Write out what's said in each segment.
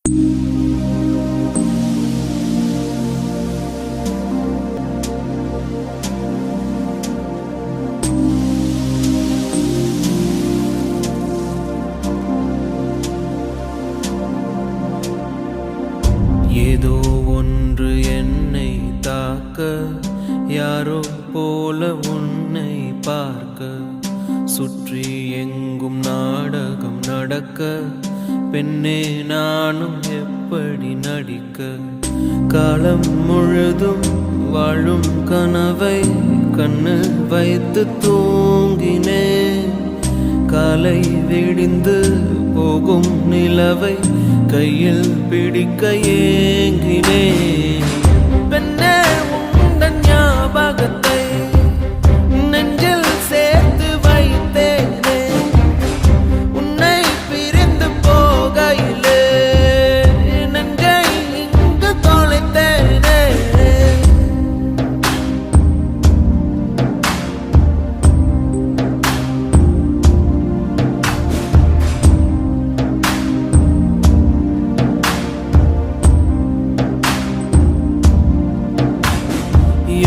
ஏதோ ஒன்று என்னை தாக்க, யாரோ போல உன்னை பார்க்க, சுற்றி எங்கும் நாடகம் நடக்க, பெண்ணே நானும் எப்படி நடிக்க? காலம் முழுதும் வாழும் கனவை கண்ணு வைத்து தூங்கினேன், காலை விடிந்து போகும் நிலவை கையில் பிடிக்க ஏங்கினேன். பெண்ணே உந்தன் ஞாபகத்தை நெஞ்சில் சேர்த்து வைத்தேனே, உன்னை பிரிந்து போகையிலே நெஞ்சை இங்கு தொலைத்தேனே.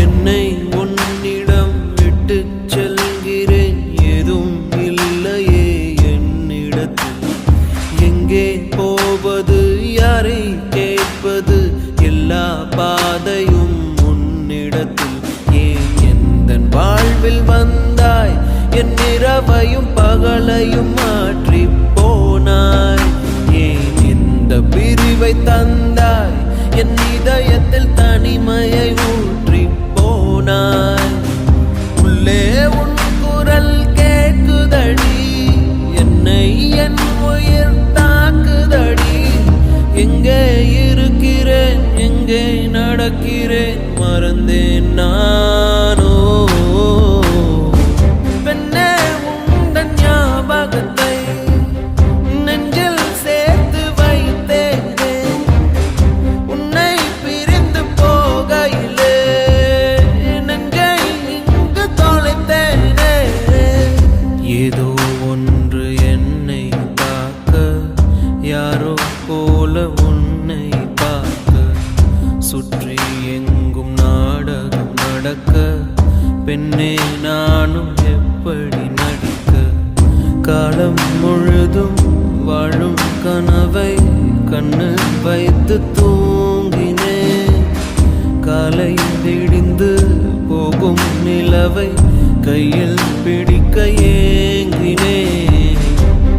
என்னை உன்னிடம் விட்டு செல்கிறேன், எதுவும் இல்லையே என்னிடத்தில். எங்கே போவது, யாரை கேட்பது, எல்லா பாதையும் உன்னிடத்தில். ஏன் எந்தன் வாழ்வில் வந்தாய், என் இரவையும் பகலையும் மாற்றி போனாய். ஏன் இந்த பிரிவை தந்தாய், என் இதயத்தில் தனிமையை ஊற்றி போனாய். உள்ளே உன் குரல் கேட்குதடி, என்னை என் உயிர் தாக்குதடி. எங்கே இருக்கிறேன், எங்கே நடக்கிறேன், மறந்தேன் நானோ. பெண்ணே உந்தன் ஞாபகத்தை நெஞ்சில் சேர்த்து வைத்தேனே, உன்னை பிரிந்து போகையிலே நெஞ்சை இங்கு தொலைத்தேனே. ஏதோ ஒன்று என்னை தாக்க, யாரோ போல உன்னை பார்க்க, சுற்றி எங்கும் நாடகம் நடக்க, பெண்ணே நானும் எப்படி நடிக்க? காலம் முழுதும் வாழும் கனவை கண்ணு வைத்து தூங்கினேன், காலை விடிந்து போகும் நிலவை கையில் பிடிக்க ஏங்கினேன்.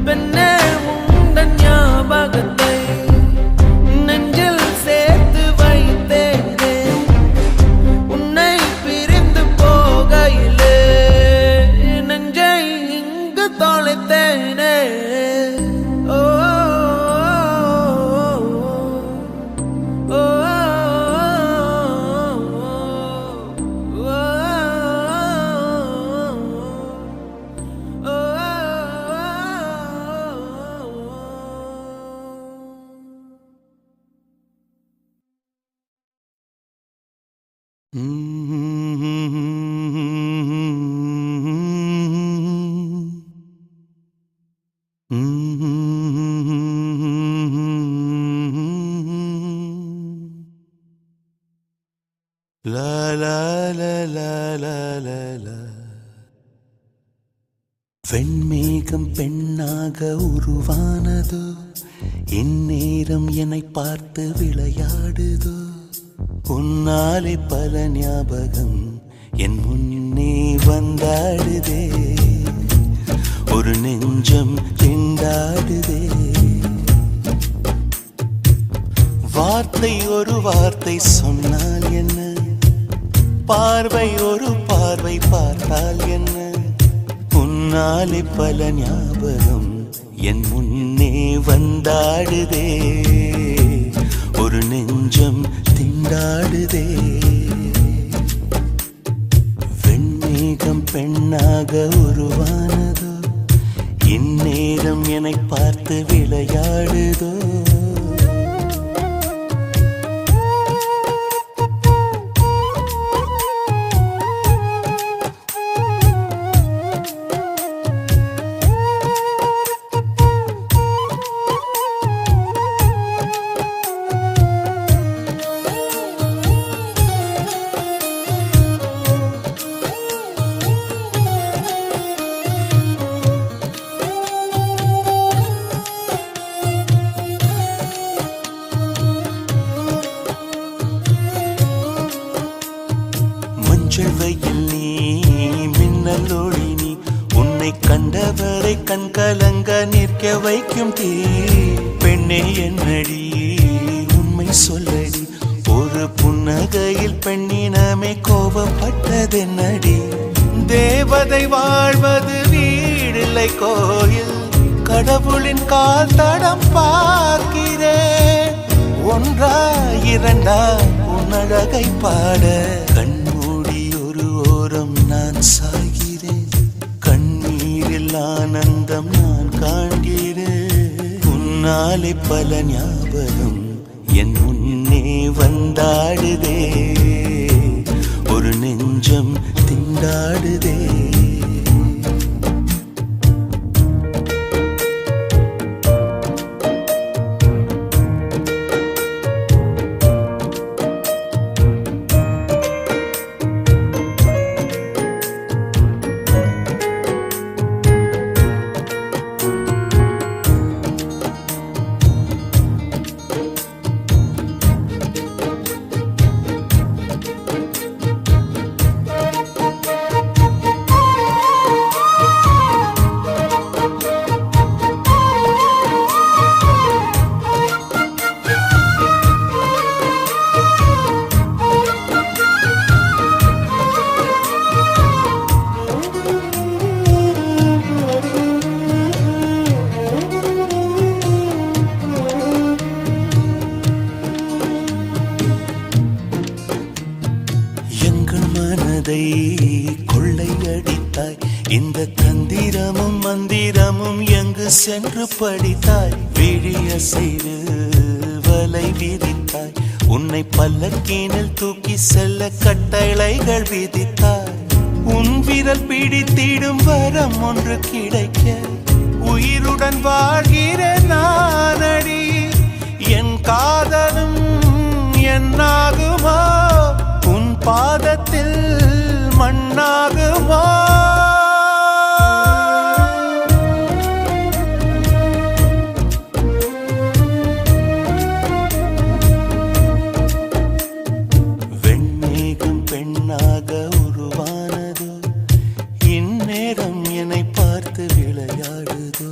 பெண்ணே உந்தன் ஞாபகத்தை நெஞ்சில் சேர்த்து வைத்தேனே, உன்னை பிரிந்து போகையிலே நெஞ்சை இங்கு தொலைத்தேனே. ஓ La la la la la la la. வெண்மேகம் பெண்ணாக உருவானதோ, இந்நேரம் என்னை பார்த்து விளையாடுதோ. உன்னாலே பல ஞாபகம் என் முன்னே வந்தாடுதே, ஒரு நெஞ்சம் திண்டாடுதே. வார்த்தை ஒரு வார்த்தை சொன்னால் என்ன, பார்வை ஒரு பார்வை பார்த்தால் என்ன, உன்னாலே பல ஞாபகம் என் முன்னே வந்தாடுதே, ஒரு நெஞ்சம் திண்டாடுதே. வெண்மேகம் பெண்ணாக உருவானதோ, இந்நேரம் என்னை பார்த்து விளையாடுதோ. கல்லொளி நீ உன்னை கண்டவரை கண் கலங்க நிற்க வைக்கும் தீ பெண்ணே என்னடி உண்மை சொல்லடி ஒரு புன்னகையில் பெண்ணினமே கோபப்பட்டதென்னடி தேவதை வாழ்வது வீடில்லை கோயில் கடவுளின் கால் தடம் பார்க்கிறேன் ஒன்றா இரண்டா உன்னழகை பாட கண்மூடி ஒரு ஓரம் நான் சாகிறேன் கண்ணீரில் ஆனந்தம் நான் காண்கிறேன் உன்னாலே பல ஞாபகம் என் முன்னே வந்தாடுதே ஒரு நெஞ்சம் திண்டாடுதே கொள்ளையடித்தாய் இந்த தந்திரமும் மந்திரமும் எங்கு சென்று படித்தாய் விழிய செய்து வலை விதித்தாய் உன்னை பல்லக்கீனில் தூக்கி செல்ல கட்டளைகள் விதித்தாய் உன் விரல் பிடித்திடும் வரம் ஒன்று கிடைக்க உயிருடன் வாழ்கிற நானடி என் காதலும் என்னாகுமா உன் பாதத்தில் மண்ணாகுமா வெண்ணேகம் பெண்ணாக உருவானதோ இந்நேரம் என்னை பார்த்து விளையாடுதோ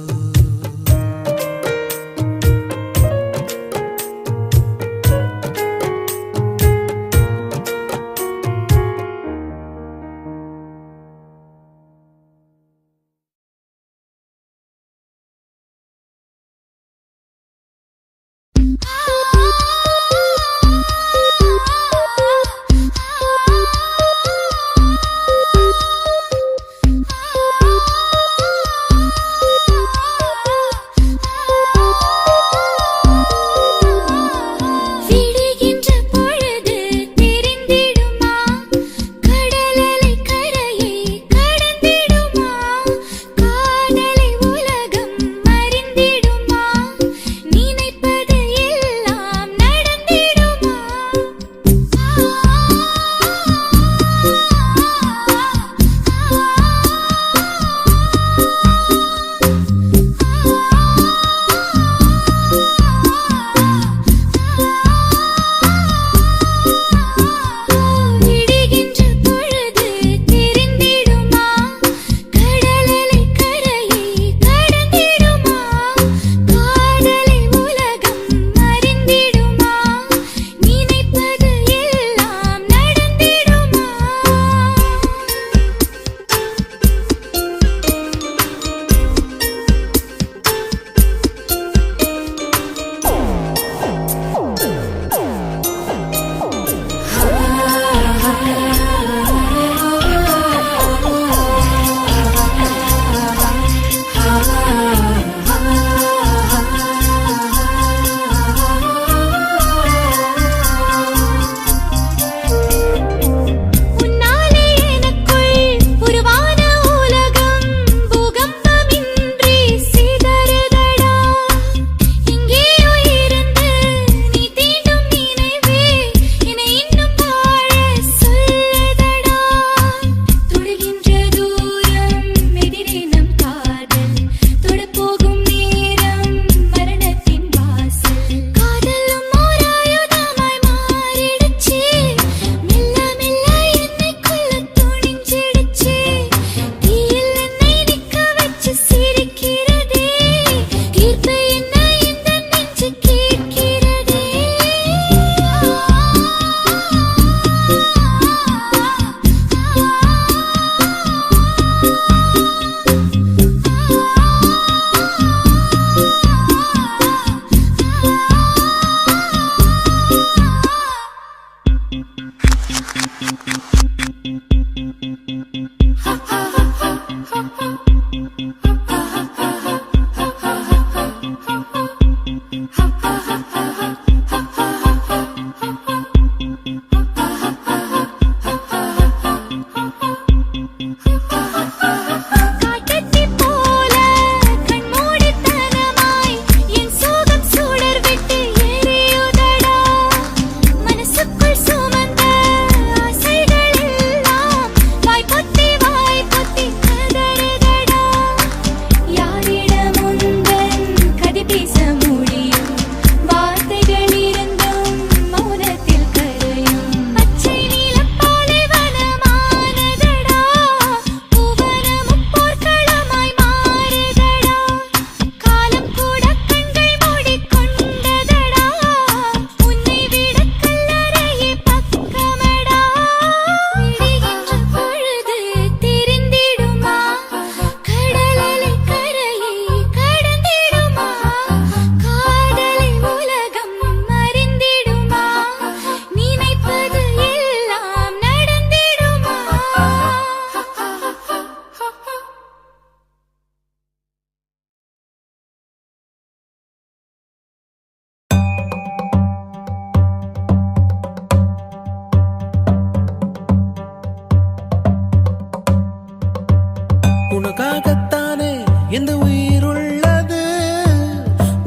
உனக்காகத்தானே இந்த உயிருள்ளது,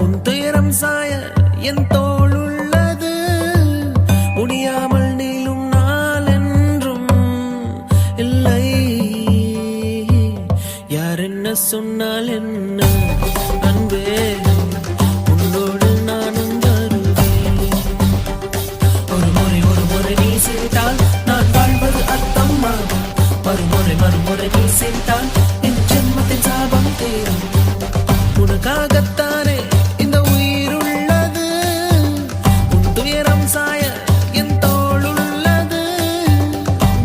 உன் துயரம் சாய என் தோள் உள்ளது. முடியாமல் நீளும் நாள் என்றும் இல்லை. யார் என்ன சொன்னால் என்ன அன்பே, உன்னோடு நானும் வருவேன். ஒரு முறை நீ சிரித்தால் நான் வாழ்வது அர்த்தமாகும். மறுமுறை நீ சிரித்தால் ஜென்மத்தின் சாபம் தீரும். உனக்காகத்தானே இந்த உயிர் உள்ளது, உன் துயரம் சாய என் தோள் உள்ளது.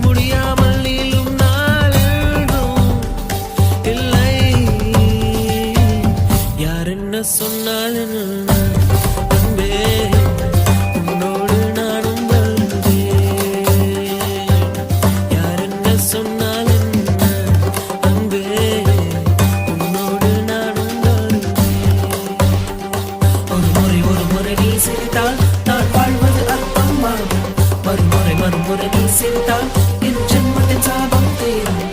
முடியாமல் நீளும் நாளென்றும் இல்லை. யார் என்ன சொன்னால் என்ன அன்பே, உன்னோடு நானும் வருவேன். யார் என்ன சொன்னால் நான் வாழ்வது அர்த்தமாகும். மறுமுறை நீ சிரித்தால் என் ஜென்மத்தின் சாபம் தீரும்.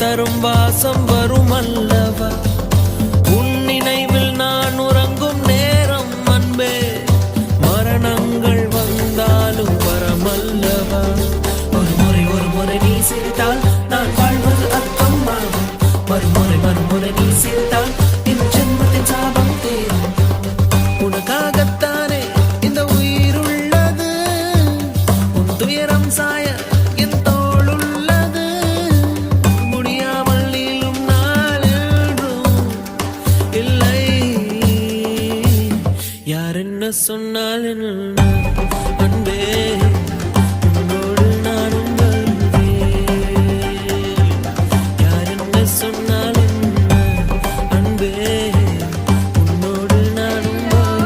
தரும் வாசம் வரும் அல்லவா, உன் நினைவில் நான் உறங்கும் நேரம் அன்பே. மரணங்கள் வந்தாலும் வரமல்லவா. ஒரு முறை நீ சிரித்தால் நான் வாழ்வது அர்த்தமாகும். மறுமுறை நீ சிரித்தால் என் ஜென்மத்தின் சாபம் தீரும். உனக்காகத்தானே இந்த உயிர் உள்ளது, உன் துயரம் சாய என் தோள் உள்ளது. யார் என்ன சொன்னால் என்ன அன்பே, உன்னோடு நானும் வருவேன். யார் என்ன சொன்னால் என்ன அன்பே, உன்னோடு நானும் வருவேன்.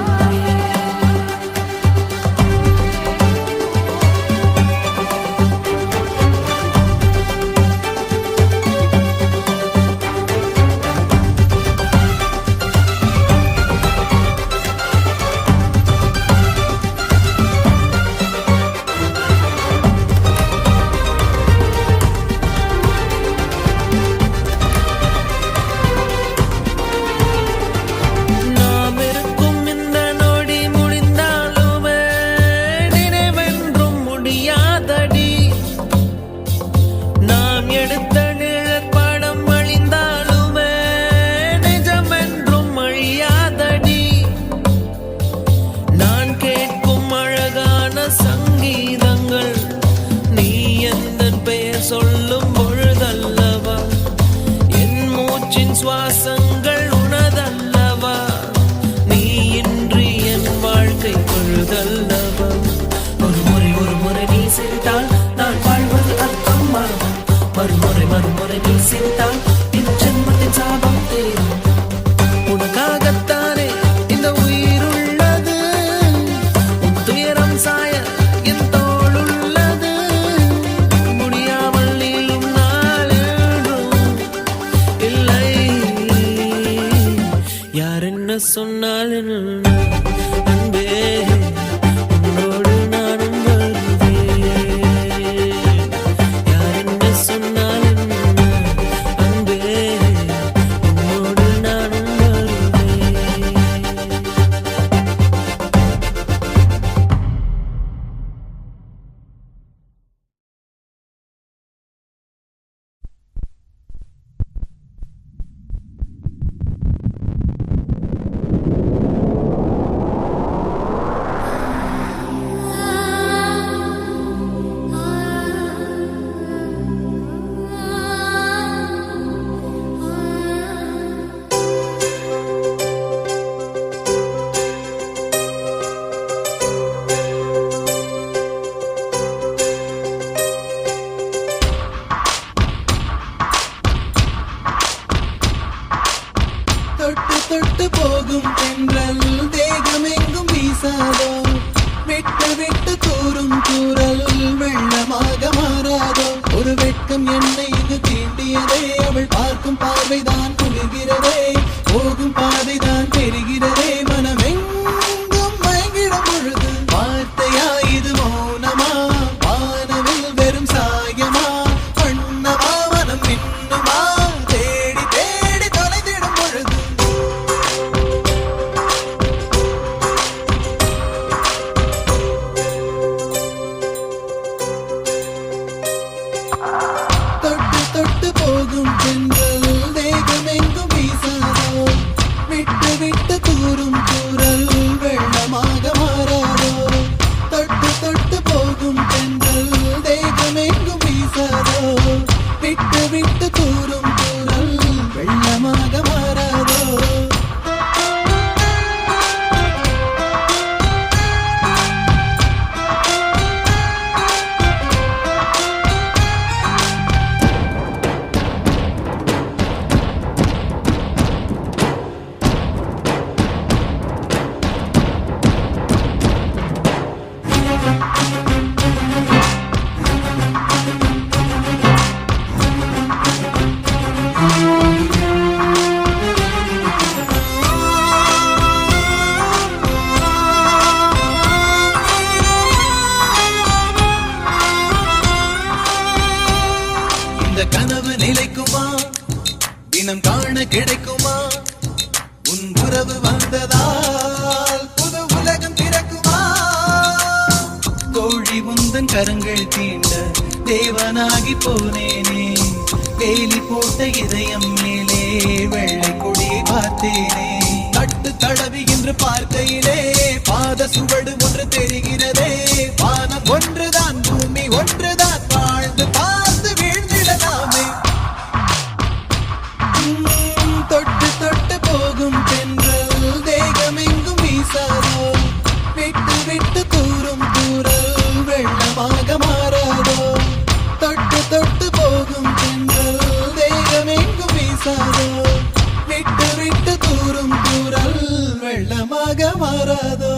பார்க்கும் பார்வைதான் குளிர்கிறதே போகும் பாதைதான் தெரிகிறதே மனமெங்கும் மயங்கிடும் பொழுது வார்த்தையா இது மௌனமா வானவில் வெறும் சாயமா வண்ணமா மனம் இன்னுமா தேடி தேடி தொலைந்திடும் பொழுது தொட்டு தொட்டு போகும் பெண்கள் தேகமெங்கும் வீசாதோ விட்டு விட்டு தூரும் தூரல் வெள்ளமாக மாறாதோ தொட்டு தொட்டு போகும் பெண்கள் தேகமெங்கும் வீசாதோ விட்டு விட்டு தூரும் தூரல் வெள்ளமாக மாறாதோ இந்த கனவு நிலைக்குமா தினம் காண கிடைக்குமா உன் உறவு வந்ததால் புது உலகம் பிறக்குமா கோழி உந்தன் கரங்கள் தீண்ட தேவனாகி போனேனே வேலி போட்ட இதயம் மேலே வெள்ளை கொடியை பார்த்தேனே தட்டு தடவி என்று பார்க்கையிலே பாத சுவடு ஒன்று தெரிகிறதே வானம் ஒன்றுதான் பூமி ஒன்றுதான் வாழ்ந்து பார்த்து வீழ்ந்திடலாமே தொட்டு தொட்டு போகும் பெண்கள் தேகமெங்கும் வீசாதோ விட்டு விட்டு தூரும் தூரல் வெள்ளமாக மாறாதோ தொட்டு தொட்டு போகும் பெண்கள் தேகமெங்கும் வீசாதோ விட்டு விட்டு தூரும் தூரல் வெள்ளமாக மாறாதோ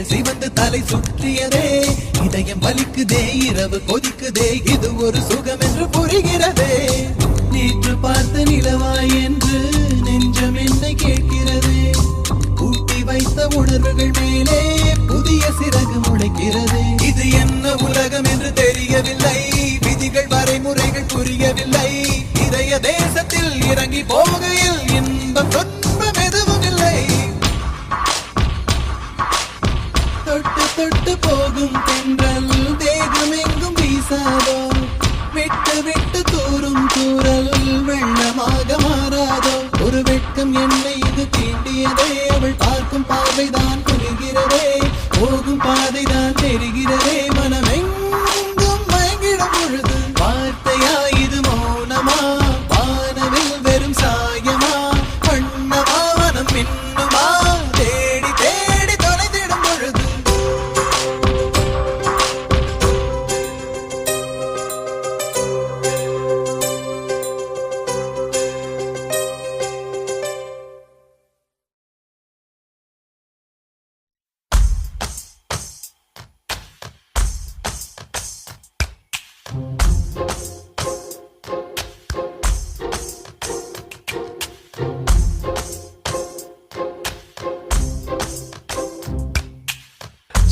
சிவந்து தலை சுற்றியதே இதயம் வலிக்குதே இரவு கொதிக்குதே இது ஒரு சுகம் என்று புரிகிறதே நேற்று பார்த்த நிலவாய் என்று நெஞ்சம் என்னை கேட்கிறதே கூட்டி வைத்த உணர்வுகள் மேலே புதிய சிறகு முளைக்கிறது இது என்ன உலகம் என்று தெரியவில்லை விதிகள் வரைமுறைகள் புரியவில்லை இதய தேசத்தில் இறங்கி போகையில் இன்பம் துன்பம் எதுவும் இல்லை தொட்டு தொட்டு போகும் தென்றல் தேகமெங்கும் வீசாதோ விட்டு விட்டு தூரும் தூரல் வெள்ளமாக மாறாதோ ஒரு வெட்கம் என்னை இது தீண்டியதே அவள் பார்க்கும் பார்வைதான் குளிர்கிறதே போகும் பாதைதான் தெரிகிறதே மனமெங்கும் மயங்கிடும் பொழுது வார்த்தையா இது மௌனமா வானவில் வெறும் சாயமா வண்ணமா மனம் இன்னுமா தேடி தேடி தொலைந்திடும் பொழுது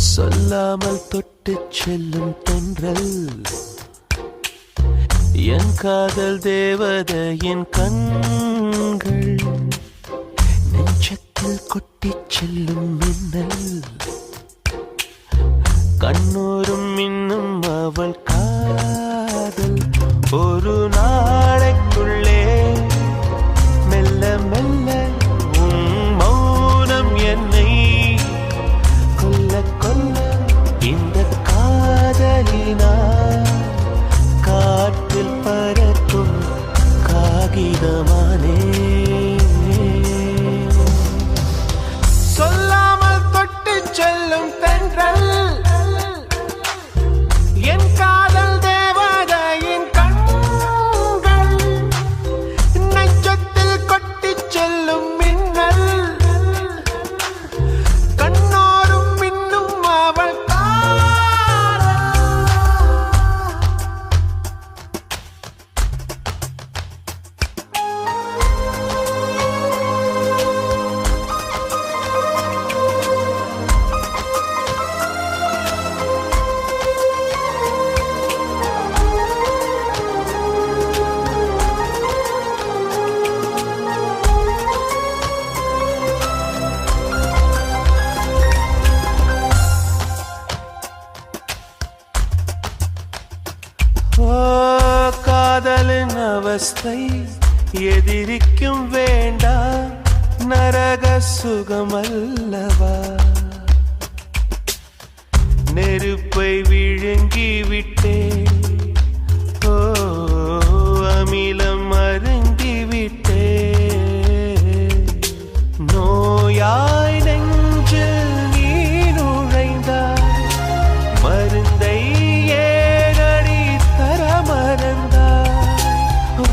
சொல்லாமல் தொட்டுச் செல்லும் தென்றல் என் காதல் தேவதையின் கண்கள் நெஞ்சத்தை நெஞ்சத்தில் கொட்டிச் செல்லும் மின்னல் கண்ணோரும் இன்னும் அவள் காதல் ஒரு நாளைக்குள்ளே மெல்ல மெல்ல உன் மௌனம் என்னை கொல்ல கொல்ல இந்த காதலினால் காற்றில் பறக்கும் காகிதமானே சொல்லாமல் தொட்டு செல்லும் தென்றல் என் காதல் தேவதையின் கண்கள் நெஞ்சத்தில் கொட்டிச் செல்லும் மின்னல் கண்ணோரும் மின்னும் அவள் காதலின் அவஸ்தை எதிரிக்கும் வேண்டாம் நரக சுகமல்லவா நெருப்பை விழுங்கி விட்டே ஓ அமிலம் அருங்கி விட்டே நோயாய் நெஞ்சில் நீ நுழைந்தாய் மருந்தை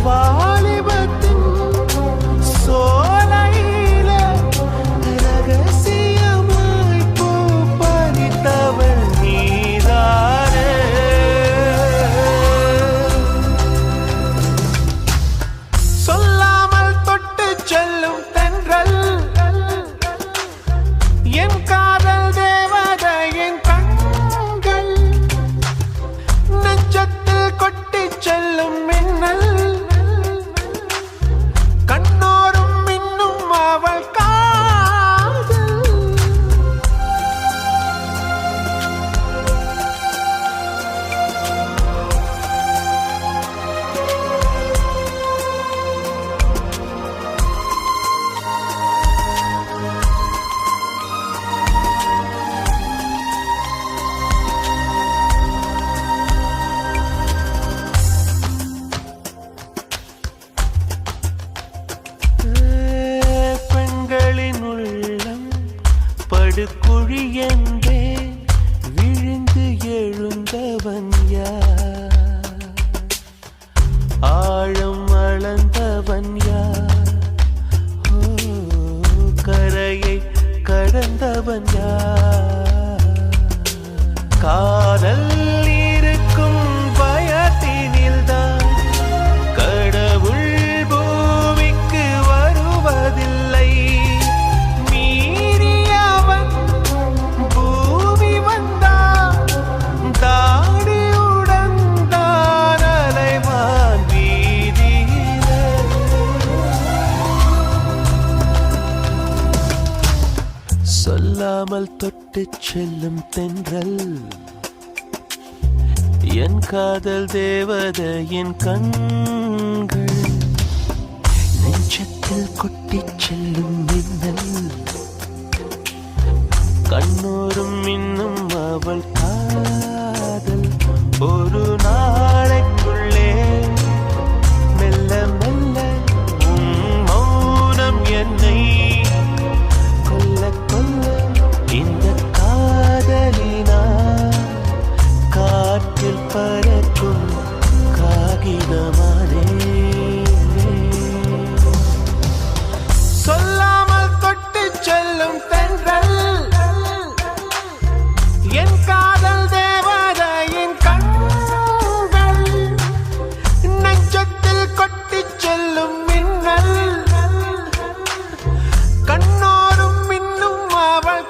வாலிபத்தின் சோலையில ரகசியமாய் பூ பறித்தவள் நீதானே சொல்லாமல் தொட்டு செல்லும் தென்றல் என் காதல் தேவதையின் கண்கள் நெஞ்சத்தில் கொட்டிச் செல்லும் மின்னல் கண்ணோரும் மின்னும் அவள் காதல் படுகுழி என்றே விழுந்து எழுந்தவன் யார் ஆழம் அளந்தவன் யார் ஓ கரையை கடந்தவன் யார் காதல் இருக்கும் பயத்தினில்தான் கடவுள் பூமிக்கு வருவதில்லை சொல்லாமல் தொட்டுச் செல்லும் தென்றல் என் காதல் தேவதையின் கண்கள் நெஞ்சத்தில் கொட்டிச் செல்லும் மின்னல் கண்ணோரும் இன்னும் அவள் காதல் ஒரு நாளைக்குள்ளே மெல்ல மெல்ல உன் மௌனம் என்னை கொல்ல கொல்ல இந்த காதலினால் காற்றில் பறக்கும் காகிதமானே சொல்லாமல் தொட்டு செல்லும் தென்றல் என் காதல் தேவதையின் கண்கள் நெஞ்சத்தில் கொட்டிச் செல்லும் மின்னல் கண்ணோரும் மின்னும் அவள்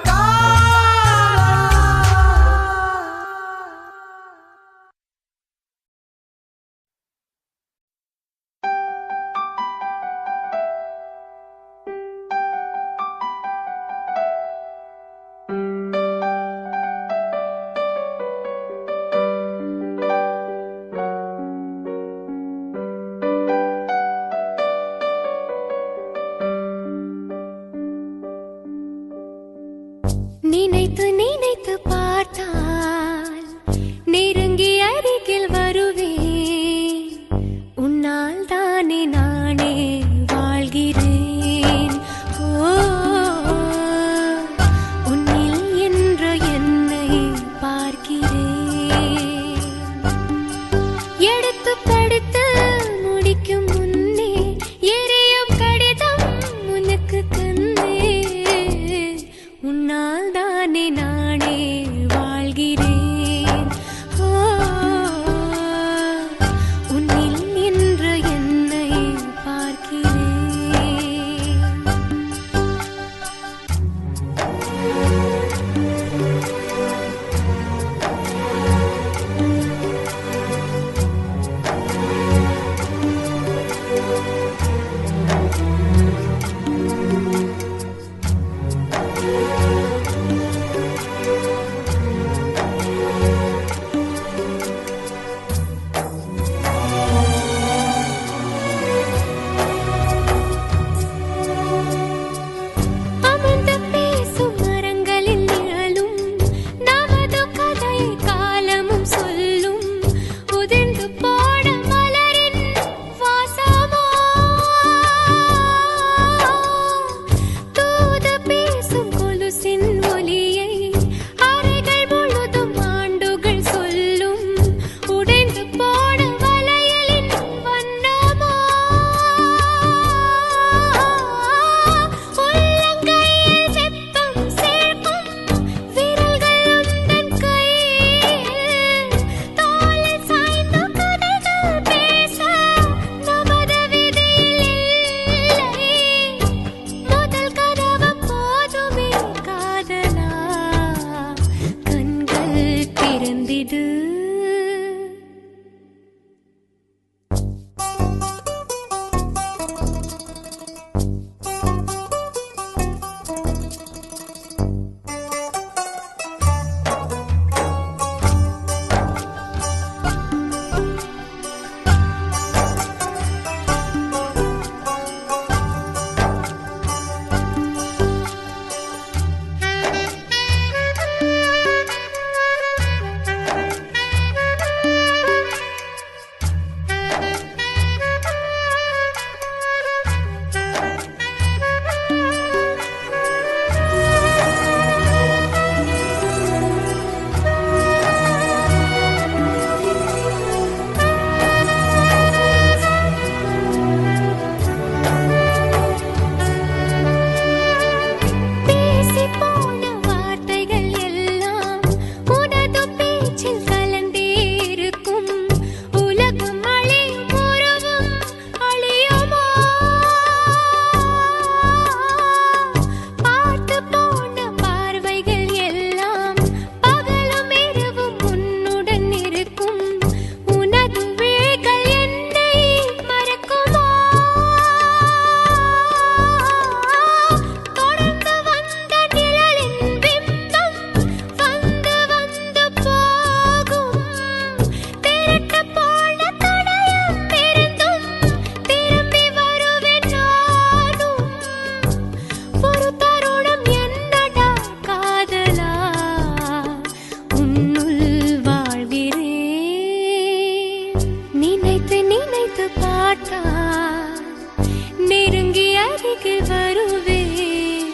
அருகில் வருவேன்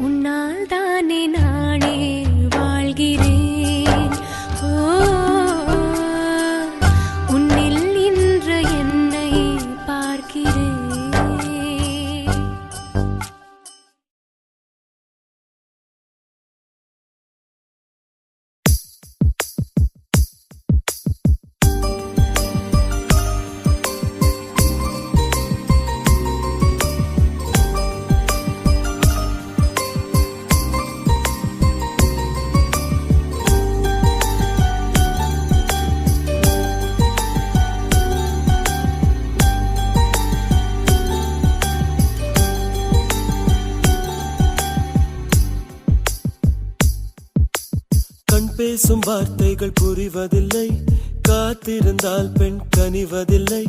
உன்னால் தானே நானே வாழ்கிறேன் உன்னில் இன்று என்னை பார்க்கிறேன் பேசும் வார்த்தைகள் புரிவதில்லை காத்திருந்தால் பெண் கனிவதில்லை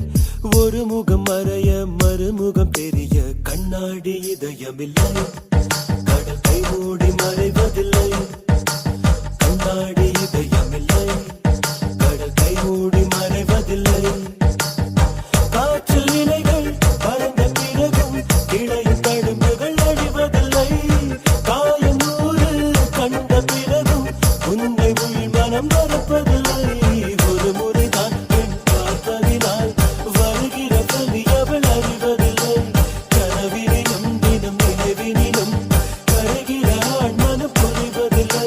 ஒரு முகம் மறைய மறுமுகம் தெரிய கண்ணாடி இதயமில்லை கடல் கை மூடி மறைவதில்லை கண்ணாடி இதயமில்லை கடல் கை மூடி மறைவதில்லை காற்றில் இலைகள் பறந்த பிறகும் இடையில் தழும்புகள் அழிவதில்லை காயம் நூறு கண்ட பிறகும் உன்னை உள் மனம் மறப்பதில்லை ஒரு முறைதான் பெண் பார்ப்பதினால் வருகிற பலி அவள் அறிவதில்லை கனவினிலும் தினம் நினைவினிலும் கருகிற ஆண் மனம் புரிவதில்லை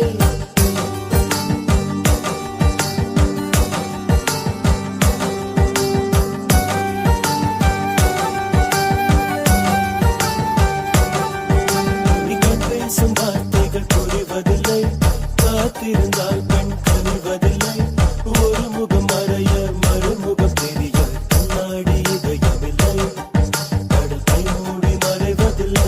பேசும் வார்த்தைகள் புரிவதில்லை காத்திருந்தால் பெண் கனிவதில்லை ஒரு முகம் மறைய மறுமுகம் தெரிய கண்ணாடி இதயமில்லை கடல் கை மூடி மறைவதில்லை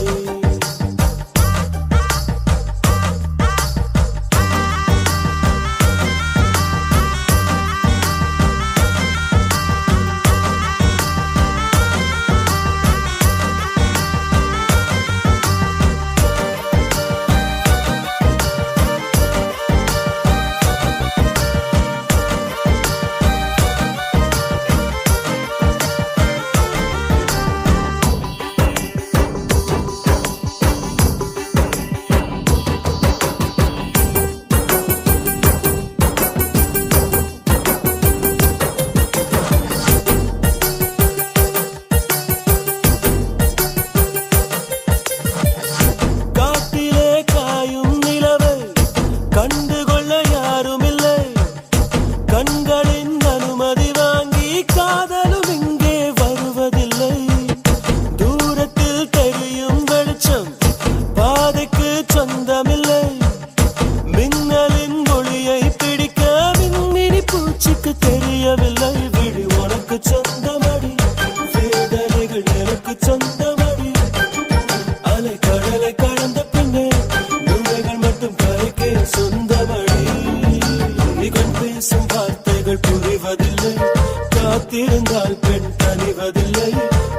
கண்டுகொள்ள யாருமில்லை கண்களின் அனுமதி வாங்கி காதலும் இங்கே வருவதில்லை தூரத்தில் தெரியும் வெளிச்சம் பாதைக்கு சொந்தமில்லை மின்னலின் ஒளியை பிடிக்க மின்மினி பூச்சிக்கு தெரியவில்லை விழி உனக்கு சொந்தமடி வேதனைகள் எனக்கு சொந்தமடி அலை கடலை கடந்த பின்னே நுழைகள் மட்டும் கரைக்கே சொந்தமடி கண் பேசும் வார்த்தைகள் புரிவதில்லை காத்திருந்தால் பெண் கனிவதில்லை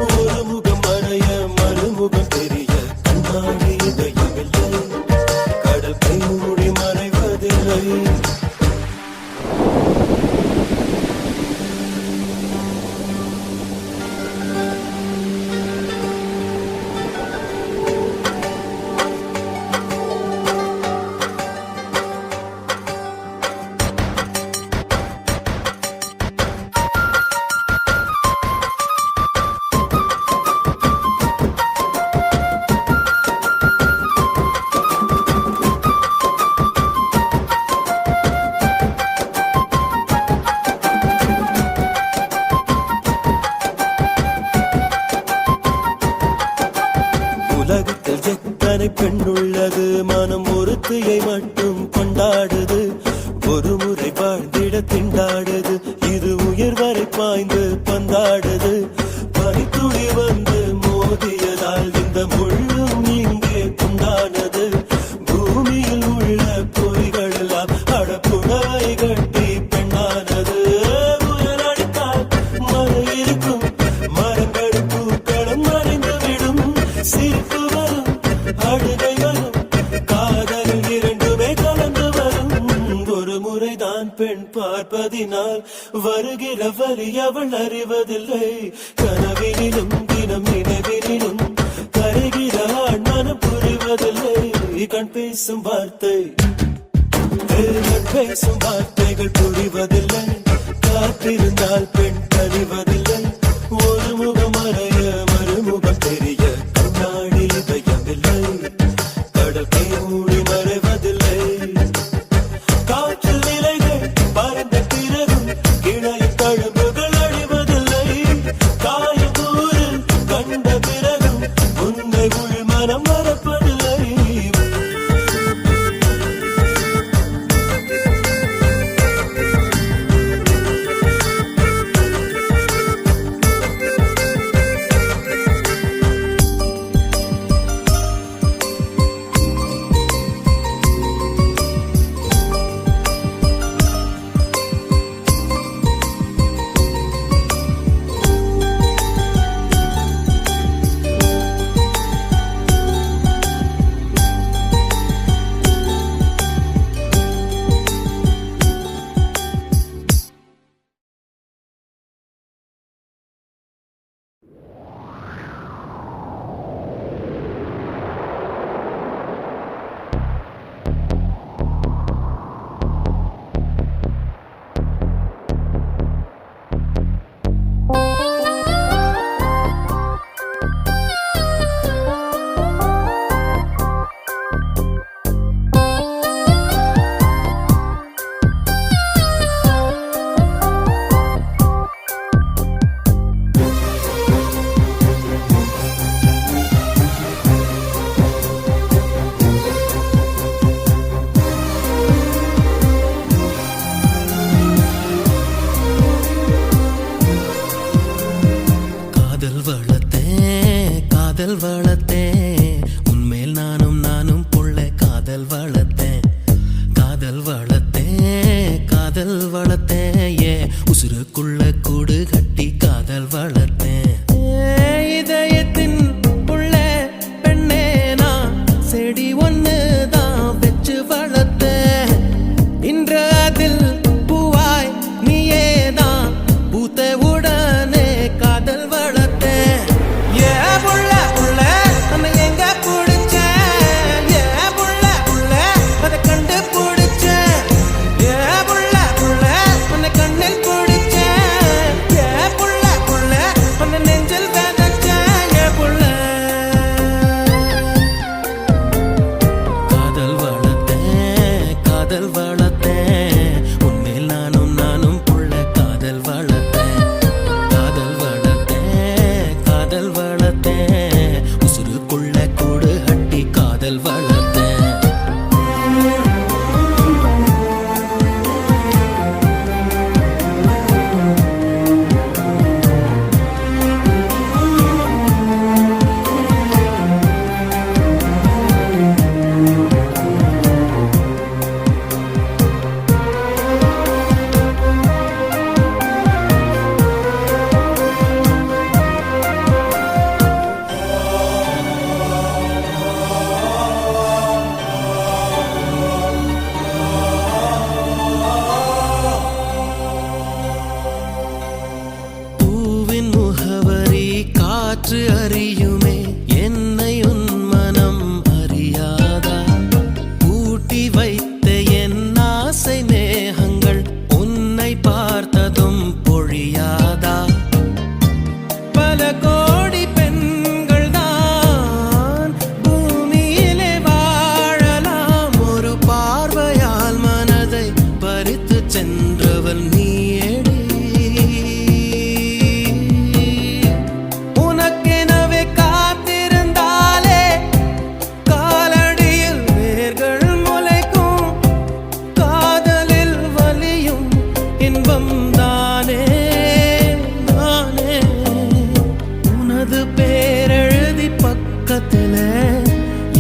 ஒரு முகம் மறைய மறுமுகம் தெரிய கண்ணாடி இதயமில்லை கடல் கை மூடி மறைவதில்லை உலகத்தில் எத்தனை பெண் உள்ளது மனம் ஒருத்தியை மட்டும் கொண்டாடுது ஒரு முறை வாழ்ந்திட திண்டாடுது இது உயிர் வரை பாய்ந்து பந்தாடுது பனித்துளி வந்து மோதியதால் இந்த முள்ளும் இங்கே துண்டானது பூமியில் உள்ள பொறிகள் எல்லாம் அடப்புடவை கட்டி பெண்ணானது உயர் அடித்தால் மழை இருக்கும் மரங்கள் பூக்களும் மறைந்து விடும் சிரிப்பு வரும் அழுகை வரும் காதல் இரண்டுமே கலந்து வரும் ஒரு முறைதான் பெண் பார்ப்பதினால் வருகிற வலி அவள் அறிவதில்லை கனவினிலும் தினம் நினைவினிலும் கரை கண் பேசும் வார்த்தை கண் பேசும் வார்த்தைகள் புரிவதில்லை காத்திருந்தால் பெண் கழிவதில்லை ஒரு முகம் மறைய மறுமுகம் தெரிய கண்ணாடி இதயமில்லை கடல் கை மூடி மறைவதில்லை காற்றில் நிலைகள் பறந்த பிறகும் கிளையின் தழும்புகள் அழிவதில்லை காயக்கூறு கண்ட பிறகும் உன்னை உள் மனம் மறப்பதில்லை காதல் வளர்த்தேன் உன்மேல் நானும் புள்ள காதல் வளர்த்தேன் காதல் வளர்த்தேன் ஏ உசுருக்குள்ள கூடு கட்டி காதல் வளர்த்தேன் இதயத்தின் புள்ள பெண்ணே நான் செடி ஒன்று தான் வச்சு வளர்த்தேன் இன்று அதில் பூவாய் நீயே தான் பூத்த உடனே காதல் வளர்த்தேன் ஏ புள்ள நம்ம எங்க பிடிச்சேன் ஏ புள்ள அதை கண்டு பிடிச்சேன் ஏ புள்ள உன்னை கண்ணில் பிடிச்சேன் ஏ புள்ள உன்னை நெஞ்சில் விதைச்சேன் ஏ புள்ள காதல் வளர்த்தேன் உன்மேல் நானும் புள்ள காதல் வளர்த்தேன் உசுருக்குள்ள கூடு கட்டி காதல் வளர்த்தேன் காற்று அறியுமே என்னை உன் மனம் அறியாதா பூட்டி வைத்த என் ஆசை மேகங்கள் உன்னை பார்த்ததும் பொழியாதா பல கோடி பெண்கள் தான் பூமியிலே வாழலாம் ஒரு பார்வையால் மனதை பறித்து சென்றவள் நீயேடி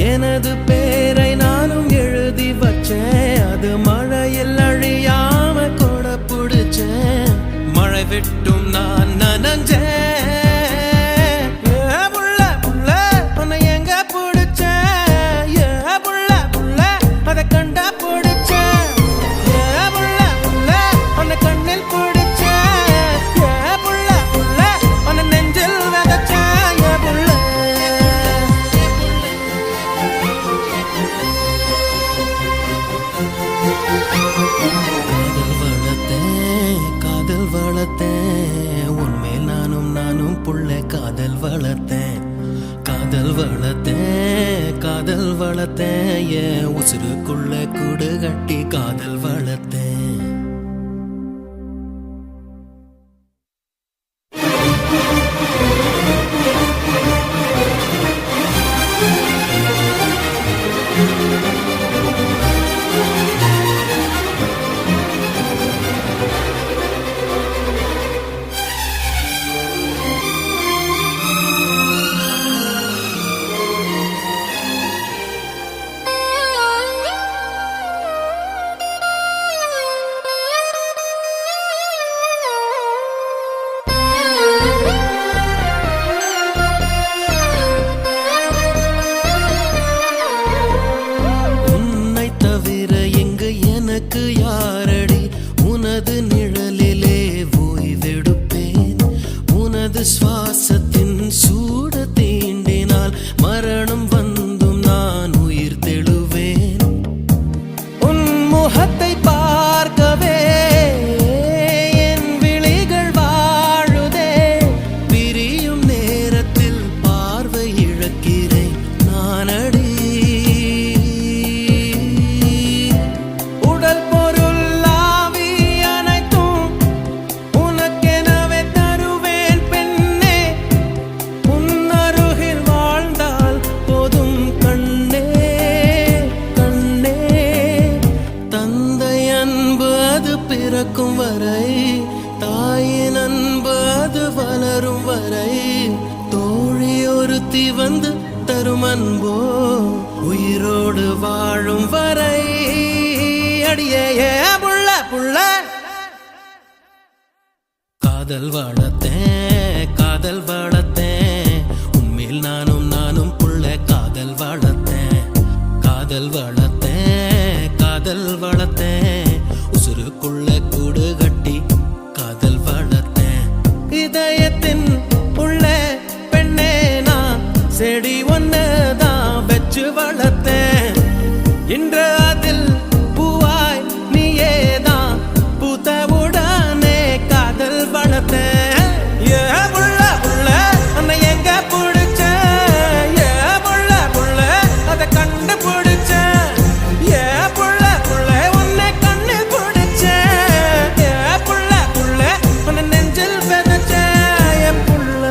எனது பேரை நானும் எழுதி வச்சேன் அது மழையில் அழியாம கொடை பிடிச்சேன் மழை விட்டும் நான் நனஞ்சேன் உன்னை எங்க பிடிச்சேன் ஏ புள்ள அதை கண்டா பிடிச்சேன் ஏ புள்ள உன்னை கண்ணில் பிடிச்சேன் ஏ புள்ள உன்னை நெஞ்சில் விதைச்சேன் ஏ புள்ள உசுருக்குள்ள காதல் வளர்த்தேன் காதல் வளர்த்தேன் காதல் வளர்த்தேன் என் உசுருக்குள்ள கூடு கட்டி காதல் வளர்த்தேன். சுவாசத்தின் சூடு தீண்டினால் மரணம் வந்தும் நான் உயிர் தெழுவேன். உன் முகத்தை பார்க்கவே என் விழிகள் வாழுதே. பிரியும் நேரத்தில் பார்வை இழக்கிறேன் நானடி. உடல் பொருள் ஆவி அனைத்தும் உனக்கெனவே தருவேன் பெண்ணே. உன்னருகில் வாழ்ந்தால் போதும் கண்ணே கண்ணே. தந்தை அன்பு அது பிறக்கும் வரை, தாயின் அன்பு அது வளரும் வரை, தோழி ஒருத்தி வந்து தரும் அன்போ உயிரோடு வாழும் வரை. அடியே புள்ள புள்ள காதல் வளர்த்தேன் காதல் வளர்த்தேன் உன்மேல் நானும் புள்ள காதல் வளர்த்தேன் காதல் வளர்த்தேன் காதல் வளர்த்தேன் உசுருக்குள்ள கூடு கட்டி காதல் வளர்த்தேன். இதயத்தின் உள்ள பெண்ணே நான் செடி ஒன்னுதான் வச்சு வளர்த்தேன். இன்று அதில் பூவாய் நீயேதான் பூத்தவுடனே காதல் வளர்த்தேன். ஏ புள்ள புள்ள உன்னை எங்க பிடிச்ச, ஏ புள்ள புள்ள அதை கண்டு பிடிச்ச, ஏ புள்ள புள்ள உன்னை கண்ணு பிடிச்ச, ஏ புள்ள புள்ள உன்னை நெஞ்சில் விதைச்ச என் புள்ள.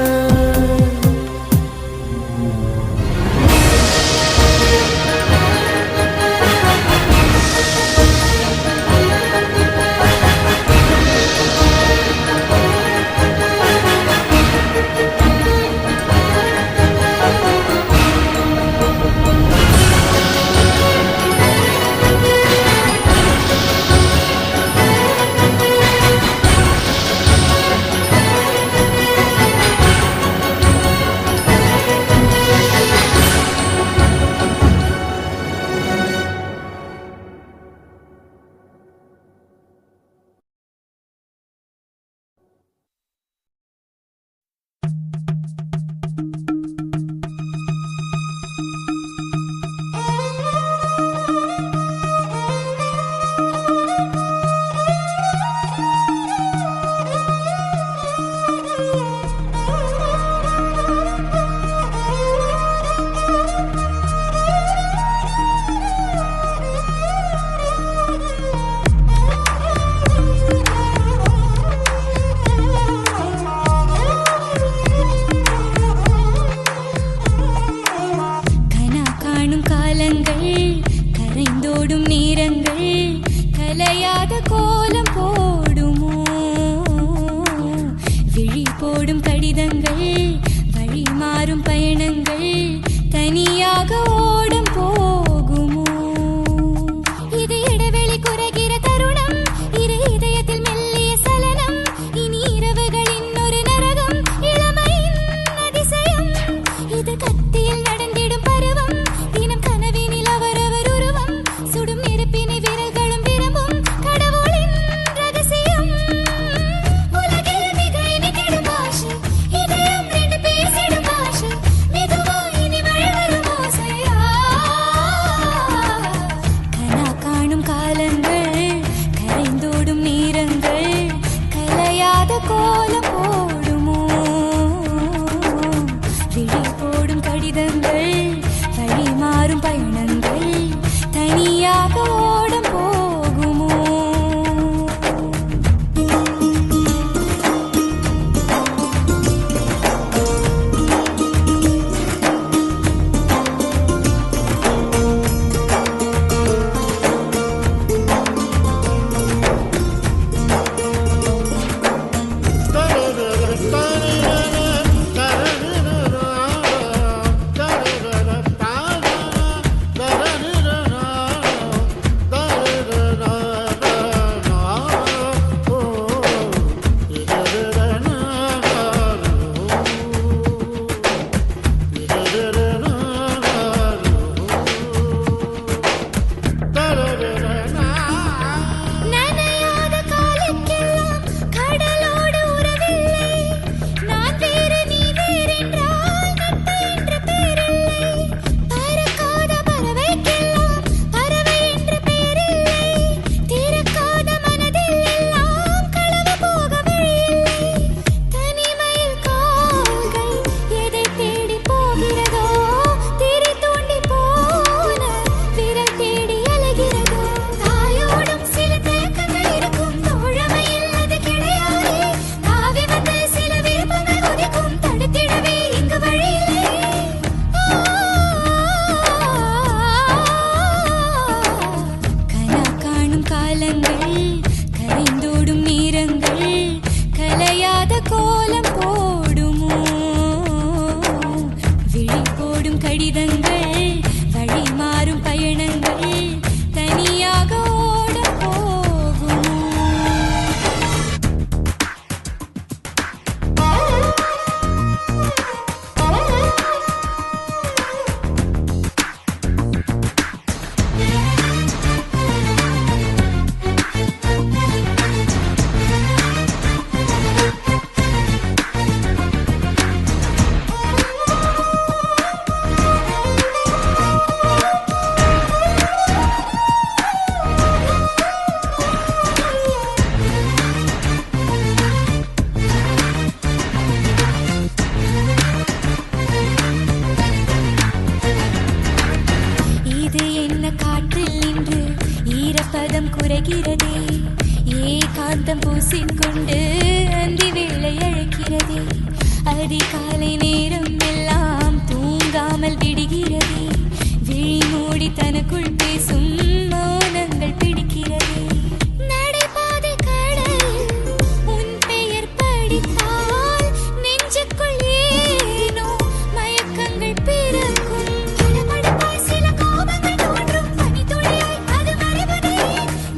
பூசிக்கொண்டு அந்தி வேளை அழைக்கிறதே அதிகாலை நேரம் எல்லாம் தூங்காமல் விடுகிறதே விழி மூடி தனக்குள் பேசும் மௌனங்கள் பிடிக்கிறதே நடைபாதை கடலில் உன் பெயர் படித்தால் நெஞ்சுக்குள் ஏனோ மயக்கங்கள் பிறக்கும் படபடப்பாய் சில கோபங்கள் தோன்றும் பனித்துளியாய் அது மறைவதே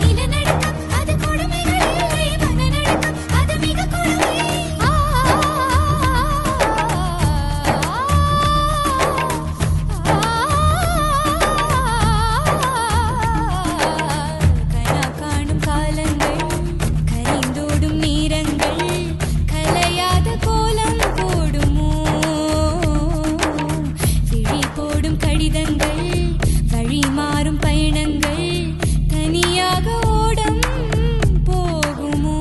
நிலநடுக்கம் அது கொடுமைகள் இல்லை மனநடுக்கம் அது மிக கொடுமை கனா காணும் காலங்கள் கரைந்தோடும் நீரங்கள் கலையாத கோலம் போடுமோ விழி போடும் கடிதங்கள் வழி மாறும் பயணங்கள் தனியாக ஓடம் போகுமோ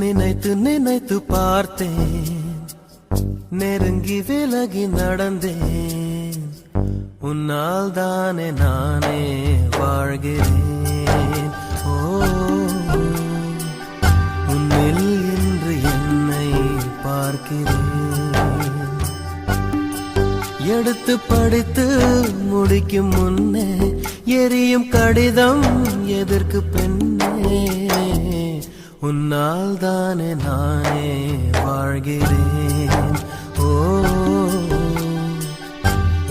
நினைத்து நினைத்து பார்த்தேன் நெருங்கி விலகி நடந்தேன் உன்னால் தானே நானே வாழ்கிறேன் ஓ உன்னில் இன்று என்னை பார்க்கிறேன் எடுத்து படித்து முடிக்கும் முன்னே எரியும் கடிதம் எதற்கு பெண்ணே உன்னால் தானே நானே வாழ்கிறேன் ஓ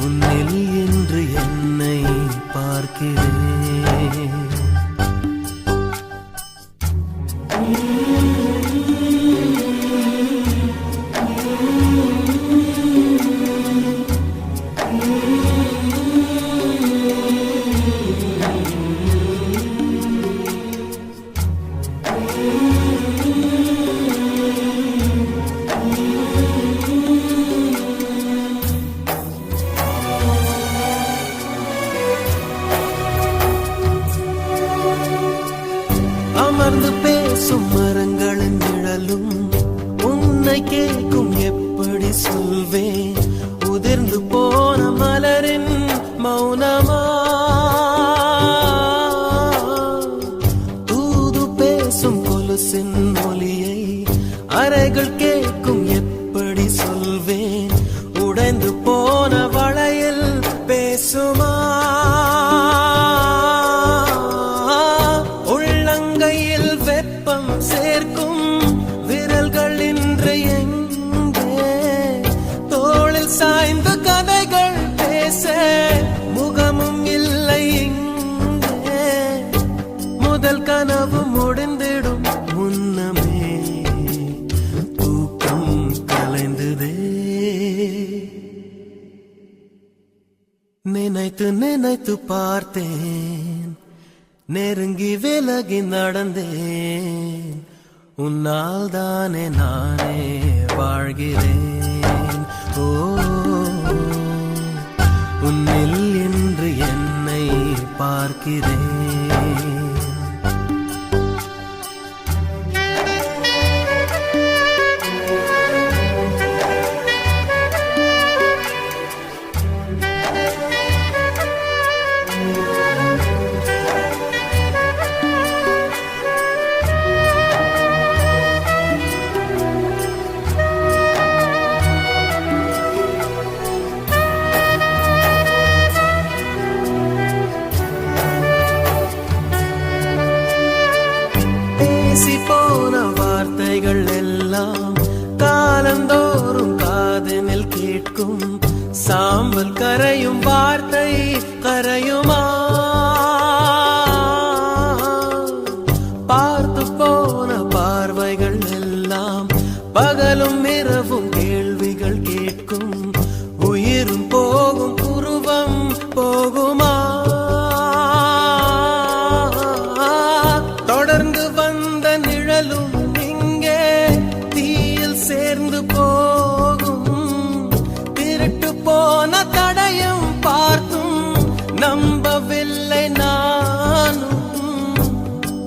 உன்னில் இன்று என்னை பார்க்கிறேன் அமர்ந்து பேசும் மரங்களின் நிழலும் உன்னை கேட்கும் எப்படி சொல்வேன் உதிர்ந்து போன மலரின் மௌனமா தூது பேசும் கொலுசின் ஒலியை அறைகள் கேட்கும் எப்படி சொல்வேன் உடைந்து போன வளையல் பேசுமா உள்ளங்கையில் வெப்பம் சேர்க்கும் விரல்கள் இன்று எங்கே தோளில் சாய்ந்து கதைகள் பேச முகமும் இல்லை இங்கே முதல் கனவு முடிந்திடும் முன்னமே தூக்கம் கலைந்ததே நினைத்து நினைத்து பார்த்தேன் நெருங்கி விலகி நடந்தேன் உன்னால் தானே நானே வாழ்கிறேன் ஓ உன்னில் இன்று என்னை பார்க்கிறேன் போன வார்த்தைகள் எல்லாம் காலந்தோறும் காதனில் கேட்கும் சாம்பல் கரையும் வார்த்தை கரையுமா பார்த்து போன பார்வைகள் உயிரும் போகும் உருவம் போகுமா தொடர்ந்து வந்த நிழலும் இங்கே தீயில் சேர்ந்து போகும் திருட்டு போன தடையும் பார்த்தும் நம்பவில்லை நானும்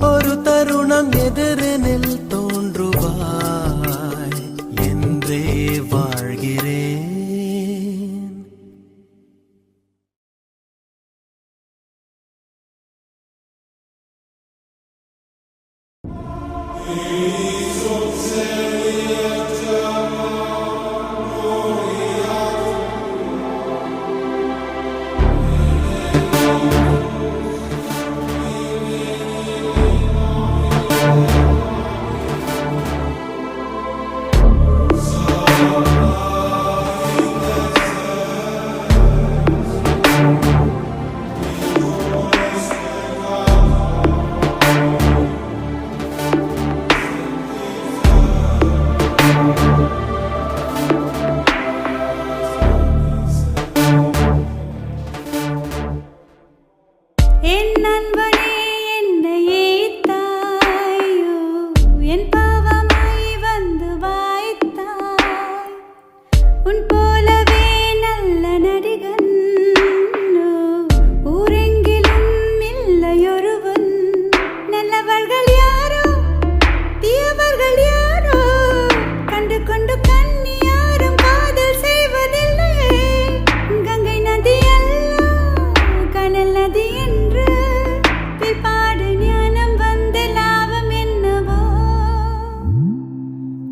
ஒரு தருணம் எதிரினில் தோன்றுவாய் என்றே வாழ்கிறேன்.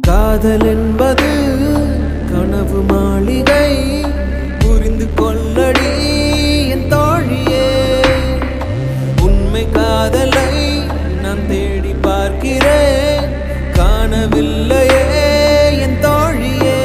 காதல் என்பது கனவு மாளிகை புரிந்து கொள்ளடி என் தோழியே உண்மை காதலை நான் தேடி பார்க்கிறேன் காணவில்லையே என் தோழியே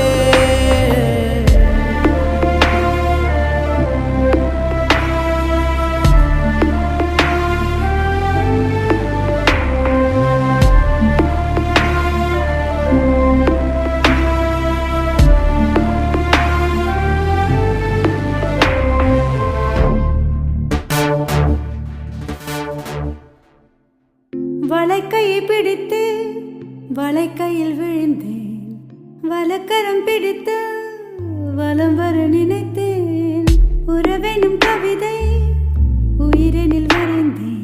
வளைக்கையை பிடித்து வளைக்கையில் விழுந்தேன் வலக்கரம் பிடித்து வலம் வர நினைத்தேன் உறவெனும் கவிதை உயிரெனில் வரைந்தேன்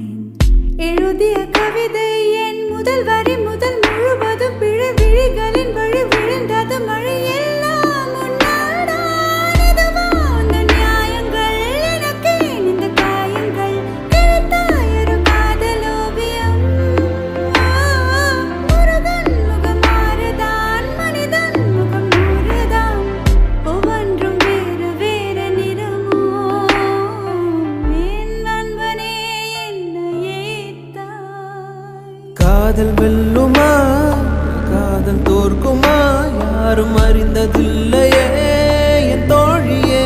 எழுதிய கவிதை என் முதல் வரி முதல் முழுவதும் பிழை விழிகளின் வழி விழுந்தது மழை எல்லாம் உன்னால்தான் இதுவா அந்த நியாயங்கள் எனக்கு இந்த காயங்கள் கிழித்தாயொரு காதல் ஓவியம் முருகன் முகம் மாறுதான் மனிதன் முகம் நூறுதான் ஒவ்வொன்றும் வேறு வேறு நிறமோ என் நண்பனே என்னையே தாய் காதல் வெல்லுமா காதல் தோற்குமா யாரும் அறிந்ததில்லையே என் தோழியே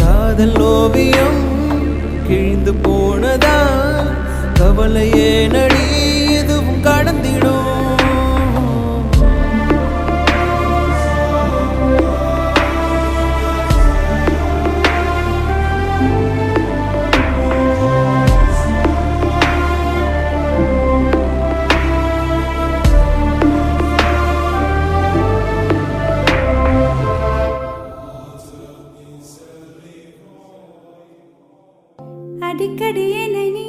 காதல் ஓவியம் கிழிந்து போனதா கவலையே நடி இதுவும் கடந்திடும் அடிக்கடி என்னை நீ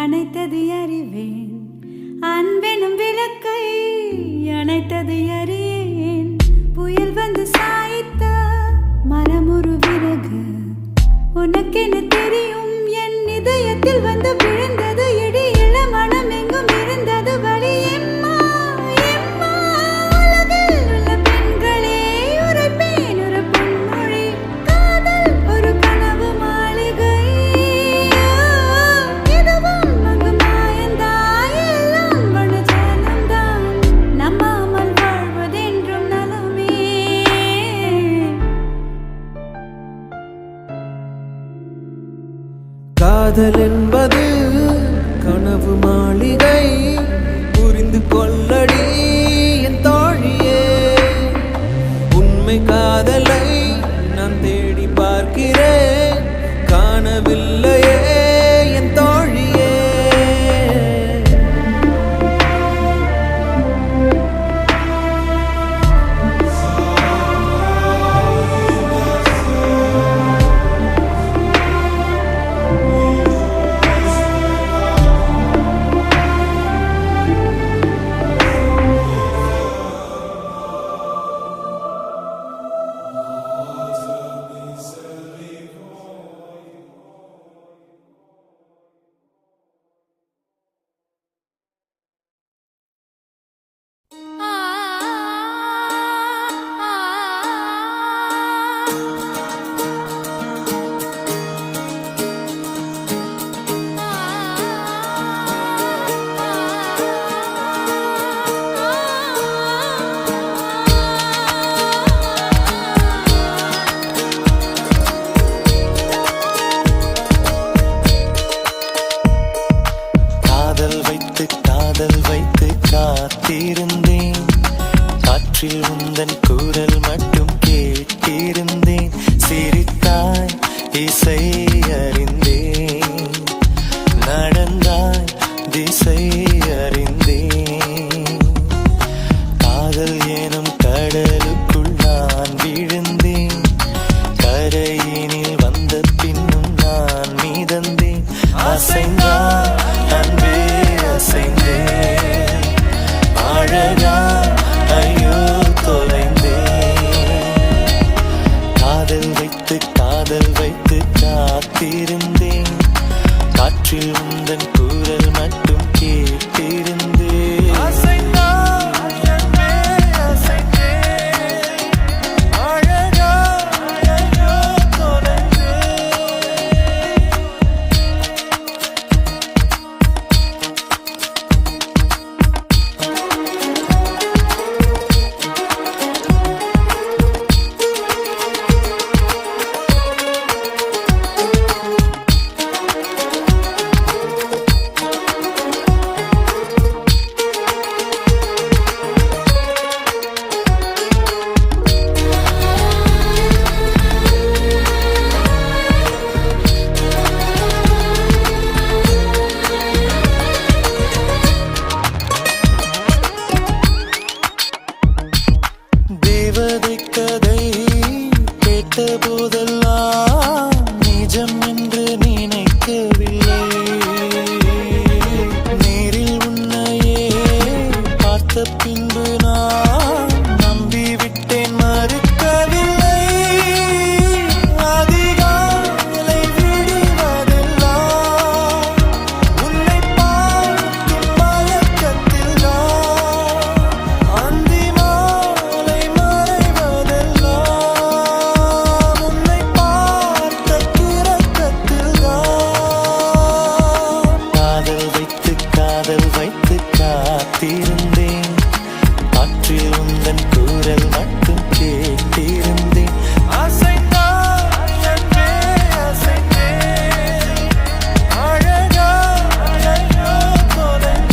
அணைத்தது அறிவேன் அன்பெனும் விளக்கை அணைத்தது அறியேன் புயல் வந்து சாய்த்த மரமொரு விறகு உனக்கென தெரியும் என் இதயத்தில் வந்து விழுந்தது இடி இள மனம் எங்கும் இருந்தது வழி எம்மா எம்மா உலகில் உள்ள பெண்களே உரைப்பேன் ஒரு பொன்மொழி காதல் ஒரு கனவு மாளிகை இதுவும் அங்கு மாயந்தான் எல்லாம் வனஜாலம்தான் நம்பாமல் வாழ்வதென்றும் நலமே காதல் என்பது கனவு மாளிகை புரிந்து கொள்ளடி என் தோழியே உண்மை காதலை உந்தன் குரல் மட்டும் கேட்டிருந்தேன். சிரித்தாய் இசை அறிந்தேன், நடந்தாய் திசை அறிந்தேன். காதல் எனும் கடலுக்குள் நான் விழுந்தேன், கரையினில் வந்த பின்னும் நான் மீதந்தேன். அசைந்தான் அன்பே அசைந்தேன், அழகா ஐயோ தொலைந்தேன். காதல் வைத்து காத்திருந்தேன், காற்றில் உந்தன் குரல் மட்டும் கேட்டிருந்தேன். அழகா ஐயோ தொலைந்தேன். தேவதை கதை கேட்ட போதெல்லாம் நிஜம் என்று நினைக்கவில்லை. நேரில் உன்னையே பார்த்த பின்பு நான் நம்பிவிட்டேன், மறுக்கவில்லை. அதிகாலை விடுவதெல்லாம் உன்னை பார்க்கும் மயக்கத்தில் தான், அந்தி மாலை மறைவதெல்லாம் உன்னை பார்த்த கிறக்கத்தில் தான். காதல் வைத்து காத்திருந்தேன், காற்றில் உந்தன் குரல் மட்டும் கேட்டிருந்தேன். அசைந்தாய் அன்பே அசைந்தேன், அழகா ஐயோ தொலைந்தேன்.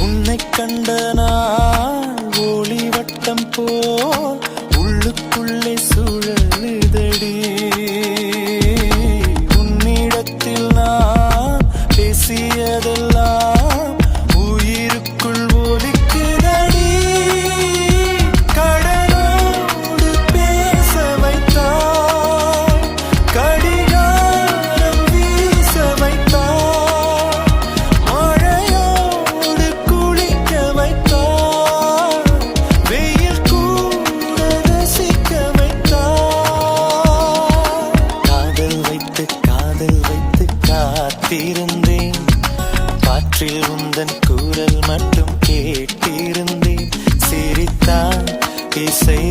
உன்னை கண்ட நாள் ஒளிவட்டம் போல் உள்ளுக்குள்ளே சுழலுதடி. உன்னிடத்தில் நான் பேசியதெல்லாம் உயிருக்குள் ஒலிக்குதடி. கடலோடு பேச வைத்தாய், கடிகாரம் வீச வைத்தாய், மழையோடு குளிக்க வைத்தாய், வெயில் கூட ரசிக்க வைத்தாய். காதல் வைத்து காத்திருந்தேன், காற்றில் உந்தன் குரல் மட்டும் கேட்டிருந்தேன். சிரித்தாய் இசை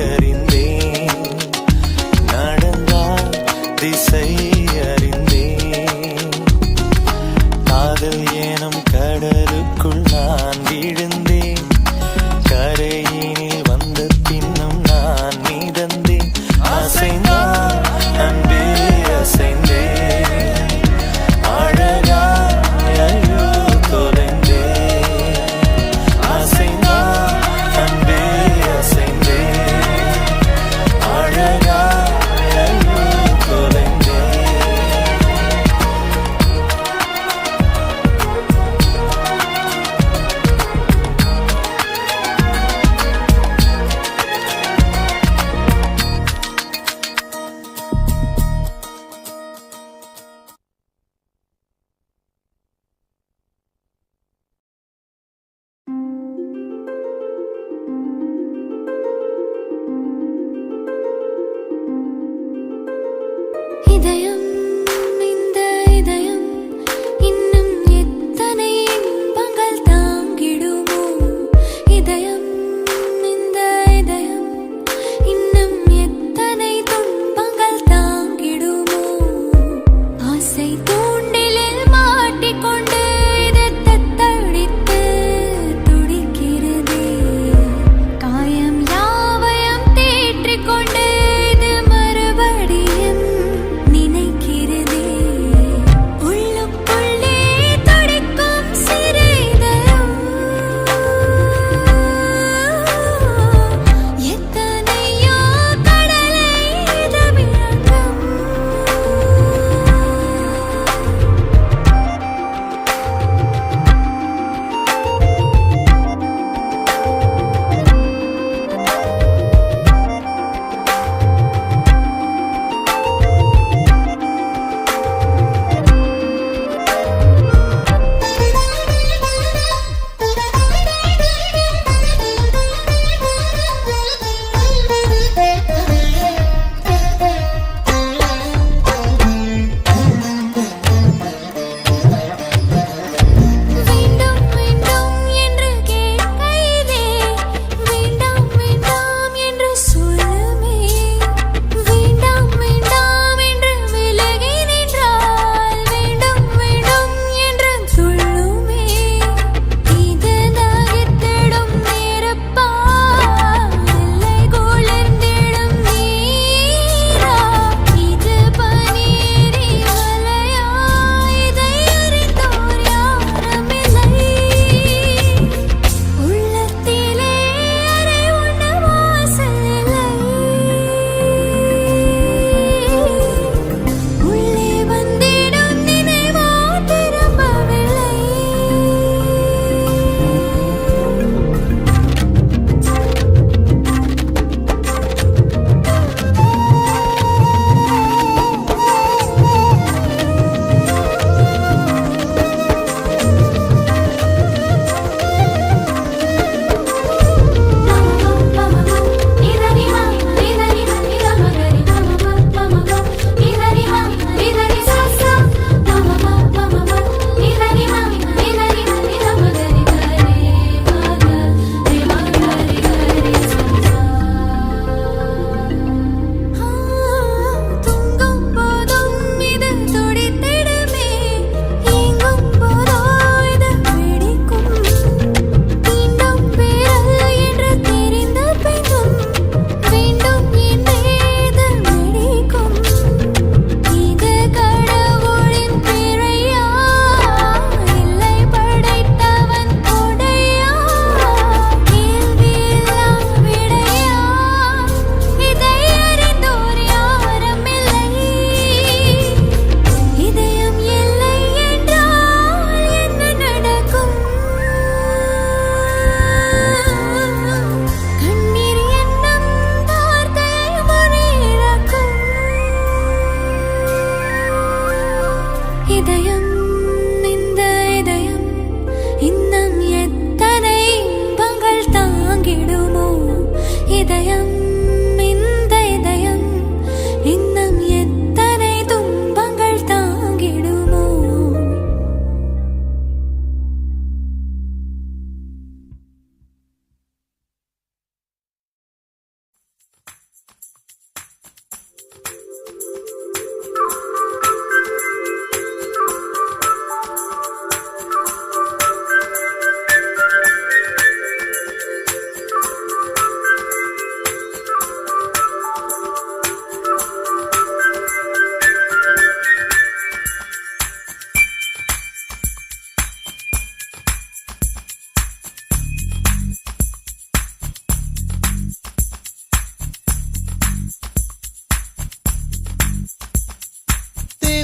அறிந்தேன், நடந்தாய் திசை அறிந்தேன். காதல் எனும் கடலுக்குள் நான் விழுந்தேன், கரையினில் வந்த பின்னும் நான் மீதந்தேன். அசைந்தான் அன்பே அசைந்தேன், அழகா ஐயோ தொலைந்தேன். அசைந்தான் அன்பே அசைந்தேன், அழகா ஐயோ தொலைந்தேன்.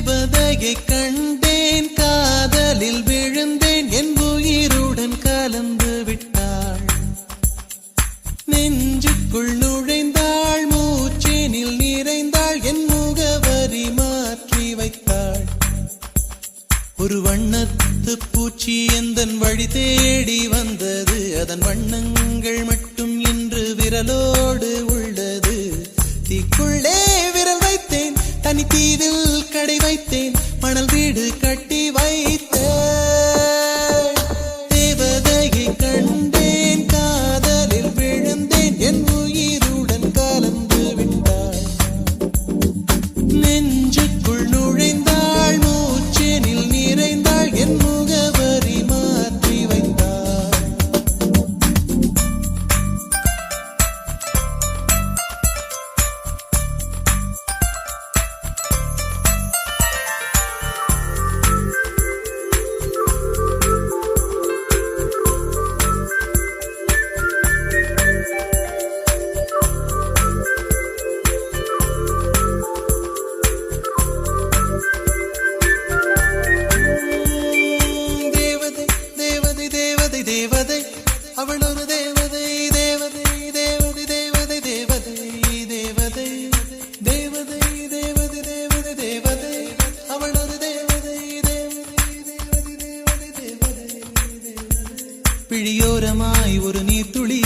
தேவதையை கண்டேன் காதலில் விழுந்தேன் என் உயிருடன் கலந்து விட்டாள் நெஞ்சுக்குள் நுழைந்தாள் மூச்சேனில் நிறைந்தாள் என் முகவரி மாற்றி வைத்தாள் ஒரு வண்ணத்து பூச்சி எந்தன் வழி தேடி வந்தது அதன் வண்ணங்கள் மட்டும் இன்று விரலோடு உள்ளது தீக்குள்ளே விரல் வைத்தேன் தனி தீவில் கடை வைத்தேன் மணல் வீடு கட்டி வைத்தேன் தேவதையை கண்டேன் காதலில் விழுந்தேன் என் உயிருடன் கலந்து விட்டாள் நெஞ்சுக்குள் நுழைந்தாள் மூச்சேனில் நிறைந்தாள் என் முகவரி மாற்றி வைத்தாள் தேவதை அவள் ஒரு தேவதை தேவதை தேவதை தேவதை தேவதை தேவதை தேவதை தேவதை தேவதை தேவதை அவள் ஒரு தேவதை தேவதை தேவதை தேவதை தேவதை பிழியோரமாய் ஒரு நீர்த்துளி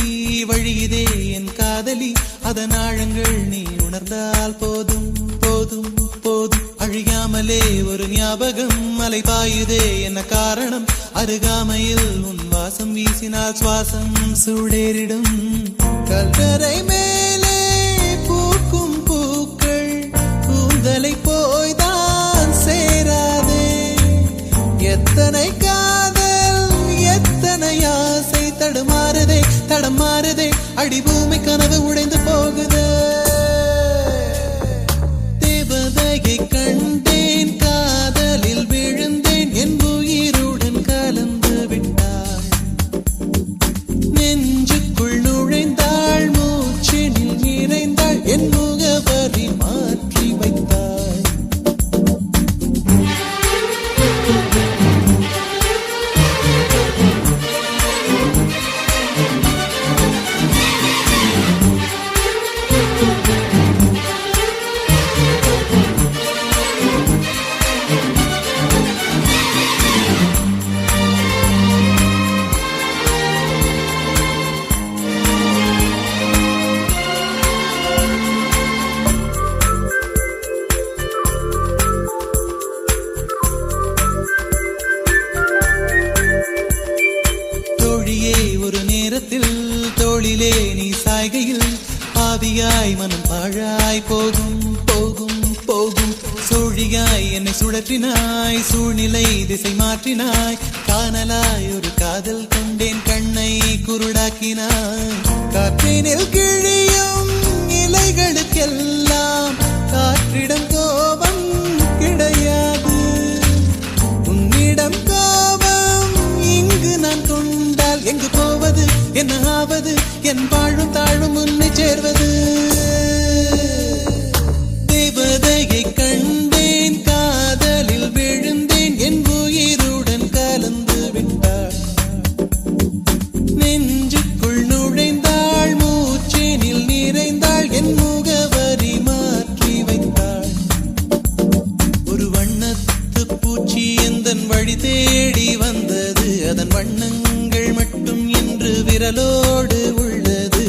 வழியுதே என் காதலி அதன் ஆழங்கள் நீ உணர்ந்தால் போதும் போதும் போதும் அழியாமலே ஒரு ஞாபகம் மலை பாயுதே என்ன காரணம் அருகாமையில் உன் வாசம் வீசினால் சுவாசம் சூடேறிடும் கல்லறை மேலே பூக்கும் பூக்கள் கூந்தலை போய்தான் சேராதே எத்தனை காதல் எத்தனை ஆசை தடுமாறுதே தடமாறுதே அடிபூமி கனவு உடைந்து போகுதே தேவதையை கண்டேன் காதலில் விழுந்தேன் என் உயிருடன் கலந்து விட்டாள் நெஞ்சுக்குள் நுழைந்தாள் மூச்செனில் நிறைந்தாள் என் முகவரி மாற்றி வைத்தாள் ஒரு நேரத்தில் தோளிலே நீ சாய்கையில் பாவியாய் மனம் பாழாய் போகும் போகும் போகும் சோழியாய் என்னை சுழற்றினாய் சூழ்நிலை திசை மாற்றினாய் காணலாய் ஒரு காதல் கொண்டேன் கண்ணை குருடாக்கினாய் காற்றினில் கிழியும் இலைகளுக்கெல்லாம் காற்றிடம் கோபம் கிடையாது உன்னிடம் கோபம் இங்கு நான் கொண்டால் எங்கு போவது என்ன ஆவது என் வாழும் தாழும் உன்னை சேர்வது தேவதையை கண்டேன் காதலில் விழுந்தேன் என் உயிருடன் கலந்து விட்டாள் நெஞ்சுக்குள் நுழைந்தாள் மூச்சேனில் நிறைந்தாள் என் முகவரி மாற்றி வைத்தாள் ஒரு வண்ணத்து பூச்சி எந்தன் வழி தேடி வந்தது அதன் வண்ணங்கள் மட்டும் இன்று விரலோடு உள்ளது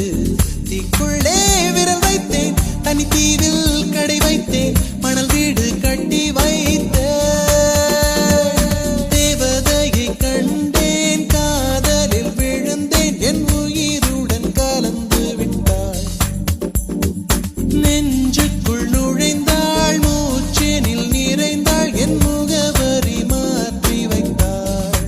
தீக்குள்ளே விரல் வைத்தேன் தனி தீவில் கடை வைத்தேன் மணல் வீடு கட்டி வைத்தேன் தேவதையை கண்டேன் காதலில் விழுந்தேன் என் உயிருடன் கலந்து விட்டாள் நெஞ்சுக்குள் நுழைந்தாள் மூச்சேனில் நிறைந்தாள் என் முகவரி மாற்றி வைத்தாள்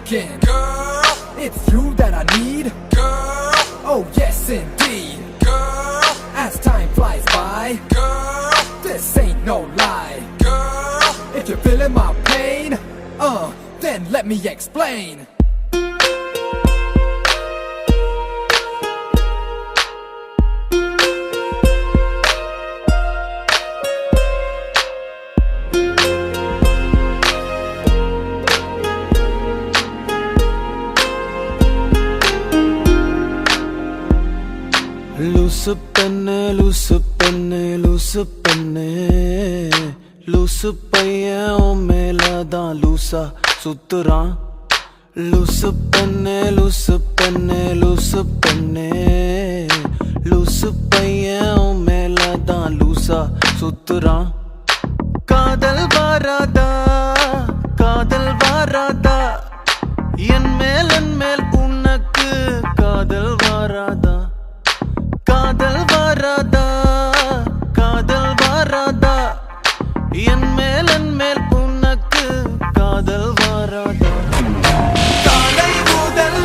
thinking, girl, it's you that I need, girl. Oh yes indeed, girl. As time flies by, girl, this ain't no lie, girl. If you're feeling my pain, then let me explain. லூசு பெண்ணே லூசு பெண்ணே லூசு பெண்ணே லூசு பையன் உன் மேலதான் லூசா சுத்துறான் லூசு பெண்ணே லூசு பெண்ணே லூசு பெண்ணே லூசு பையன் உன் மேலதான் லூசா சுத்துறான் காதல் வாராதா காதல் வாராதா என் மேல் உனக்கு காதல் வாராதா காதல் வாராதா காதல் வாராதா என் மேல் உனக்கு காதல் வாராதா காலை முதல்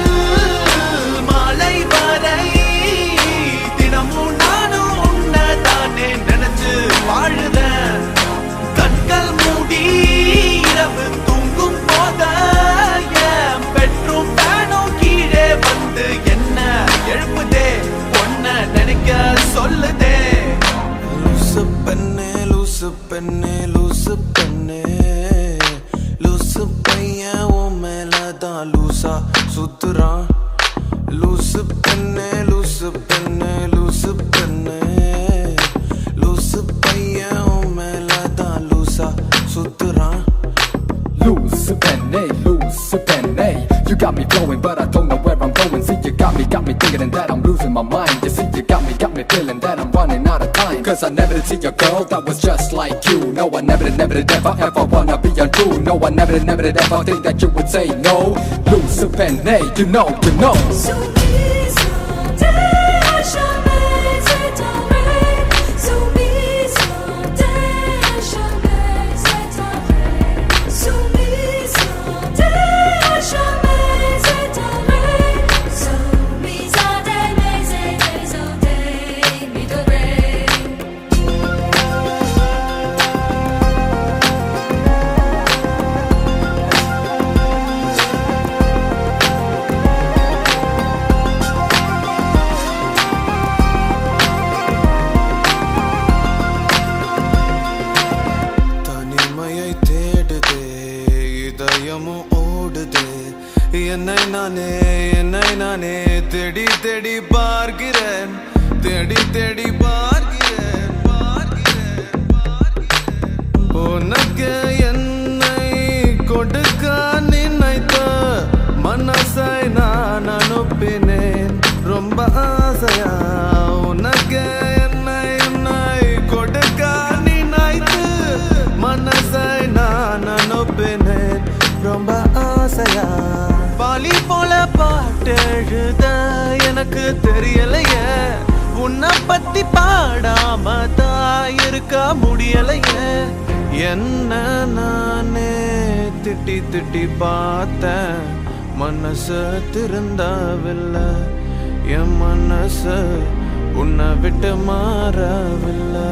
மாலை வரை தினமும் நானும் உன்னதானே நினைச்சு வாழுதேன் கண்கள் மூடி இரவு தூங்கும் போத என் பெட்ரூம் ஃபேனும் கீழே வந்து என்ன எழுப்புதே நினைக்க சொல்லுதே லூசு பெண்ணே லூசு பெண்ணே லூசு பெண்ணே லூசு பையன் உன் மேலதான் லூசா சுத்துறான் லூசு பெண்ணே லூசு பெண்ணே லூசு பெண்ணே லூசு பையன் உன் மேலதான் லூசா சுத்துறான் Loose penny, you got me flowing, but I don't know where I'm going. See, you got me thinking that I'm losing my mind. You see, you got me feeling that I'm running out of time. Cause I never did see a girl that was just like you. No, I never did ever wanna be untrue. No, I never did ever think that you would say no. Loose penny, you know. என்னை நானே தேடி தேடி பார்க்கிறேன் தேடி தேடி பார்க்கிறேன் உனக்கு என்னை கொடுக்க நினைத்த மனசை நான் அனுப்பினேன் ரொம்ப ஆசையா உனக்கு என்னை கொடுக்க நினைத்து மனசை நான் அனுப்பினேன் ரொம்ப ஆசையா பாலி போல பாட்டு எழுத எனக்கு தெரியலையே உன்னை பத்தி பாடாம தான் இருக்க முடியலையே என்ன நானே திட்டி திட்டி பார்த்தேன் மனசு திருந்தவில்லை என் மனசு உன்னை விட்டு மாறவில்லை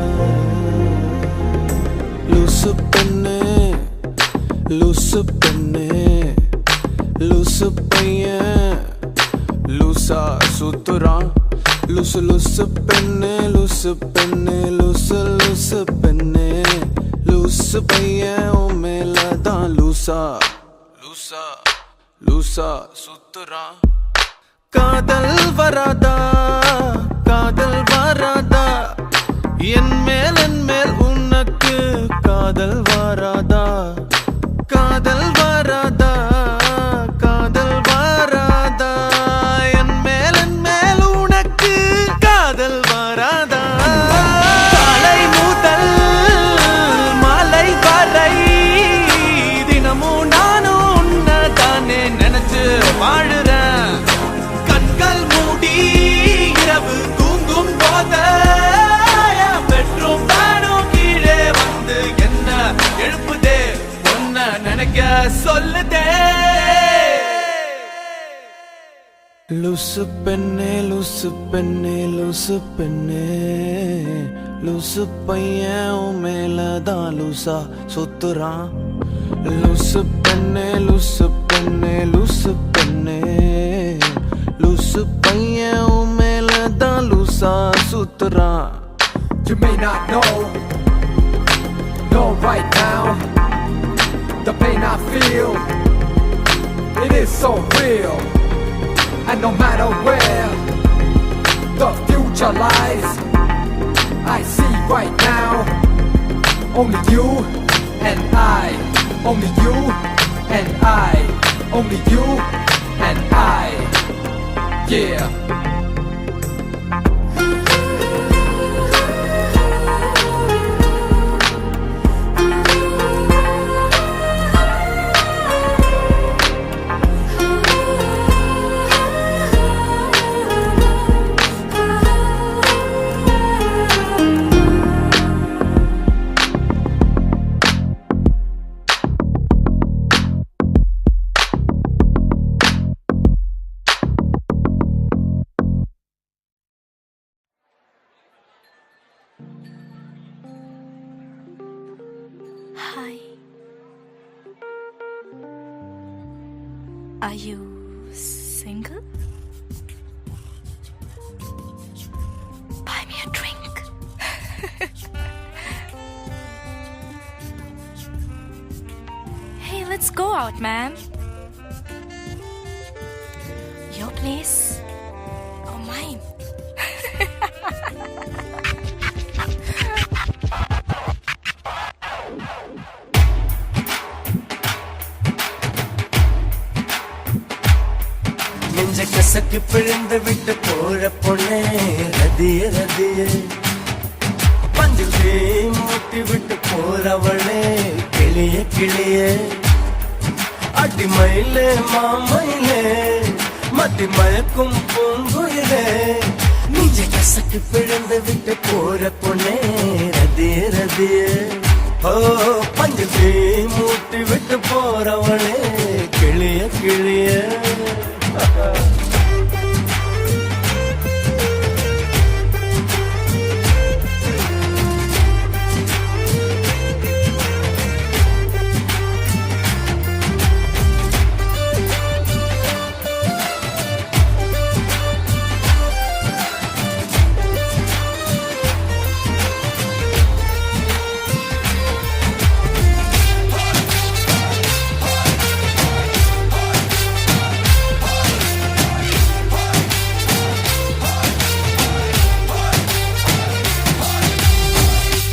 லூசு பெண்ணே லூசு பெண்ணே லூசு பையன் லூசா சுத்துறான் லூசு லூசு பெண்ணே லூசு பெண்ணே லூசு பெண்ணே லூசு பையன் உன் மேலதான் லூசா சுத்துறான் காதல் வராதா காதல் வராதா என் மேல் உனக்கு காதல் வராதா காதல் வராதா காதல் வராதா என் மேல் உனக்கு காதல் வராதா காலை முதல் மாலை வரை தினமும் நானும் உன்னதானே நினைச்சு வாழுறேன் கண்கள் மூடி இரவு தூங்கும் போத பெட்ரூம் ஃபேனும் கீழே வந்து என்ன எழுப்புதே நினைக்க சொல்லுதே லூசு பெண்ணே லூசு பெண்ணே லூசு பெண்ணே லூசு பையன் உன் மேலதான் லூசா சுத்துறான் லூசு பெண்ணே லூசு பெண்ணே லூசு பெண்ணே லூசு பையன் உன் மேலதான் லூசா சுத்துறான். You may not know right now, the pain I feel, it is so real. And no matter where the future lies, I see right now only you and I, only you and I, only you and I, yeah. Hi. Are you single? Buy me a drink. Hey, let's go out, man. Your place or mine? நெஞ்ச கசக்கு பிழிந்து விட்டு போற பொண்ணே ரதிய ரதிய பஞ்சு மூட்டி விட்டு போறவளே கிளிய கிளிய அடிமயிலே மாமயிலே மதி மயக்கும் பூங்குயிலே நெஞ்ச கசக்கு பிழிந்து விட்டு போற பொண்ணே ரதிய ரதிய ஓ பஞ்சு மூட்டி விட்டு போறவளே கிளிய கிளிய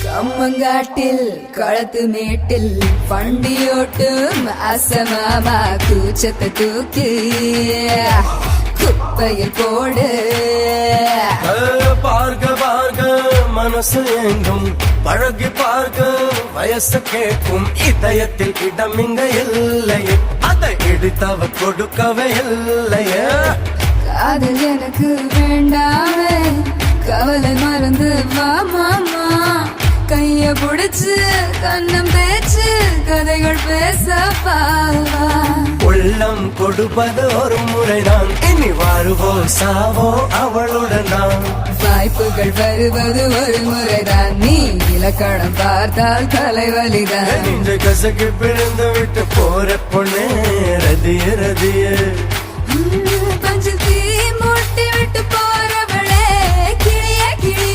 கம்மங்காட்டில் களத்து மேட்டில் வண்டியோட்டும் அசமாமா கூச்சத்தை தூக்கி குப்பையில் போடு. பார்க்க பார்க்க மனசு எங்கும் பழகி பார்க்க வயசு கேட்கும் இதயத்தில் இடம் இங்க இல்லையே அதை இடித்தவ கொடுக்கவே இல்லையே. காதல் எனக்கு வேண்டாமே கவலை மறந்து வா மாமா கைய புடிச்சு கண்ணம் பேச்சு கதைகள் பேசப்பா. உள்ளம் கொடுப்பது ஒரு முறைதான் இனி வாழ்வோ சாவோ அவளுடன் தான். வாய்ப்புகள் வருவது ஒரு முறைதான் நீ இலக்கணம் பார்த்தால் தலைவலிதான். நெஞ்ச கசக்கு பிழந்து விட்டு போற பொண்ணே ரதிய ரதிய பஞ்சு தீ மூட்டி விட்டு போறவளே கிளிய கிளிய.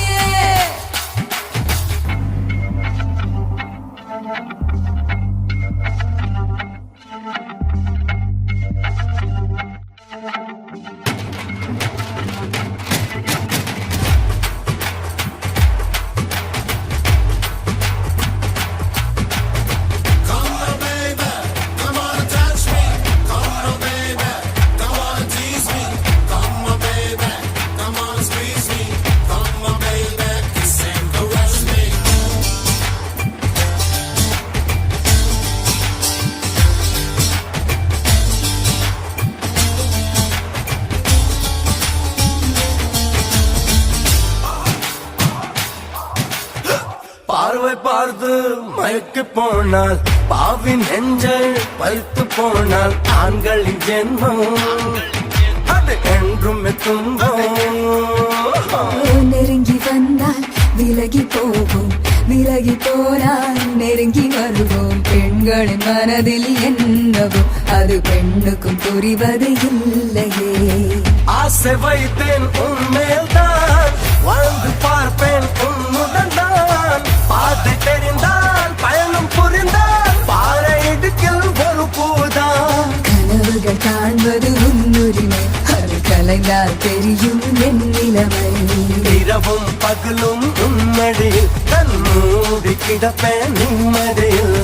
பார்வை பார்த்து மயக்கு போனால் பாவின் நெஞ்சை பறித்து போனால் ஆண்களின் ஜென்மம் அது என்றும் துன்பம். நெருங்கி வந்தால் விலகி போவோம், விலகி போனால் நெருங்கி வருவோம். பெண்களின் மனதில் என்னவோ அது பெண்ணுக்கும் புரிவது இல்லையே. ஆசை வைத்தேன் உன்மேல்தான், வாழ்ந்து பார்ப்பேன் உன்னுடன் தான். பாதை தெரிந்தால் பயணம் புரிந்தால் பாறை இடுக்கில் ஒரு பூதான். கனவுகள் காண்பது உன்னுரிமை, அது கலைந்தால் தெரியும் என் நிலைமை. இரவும் பகலும் உன்மடியில் கண் மூடி கிடப்பேன் நிம்மதியில்.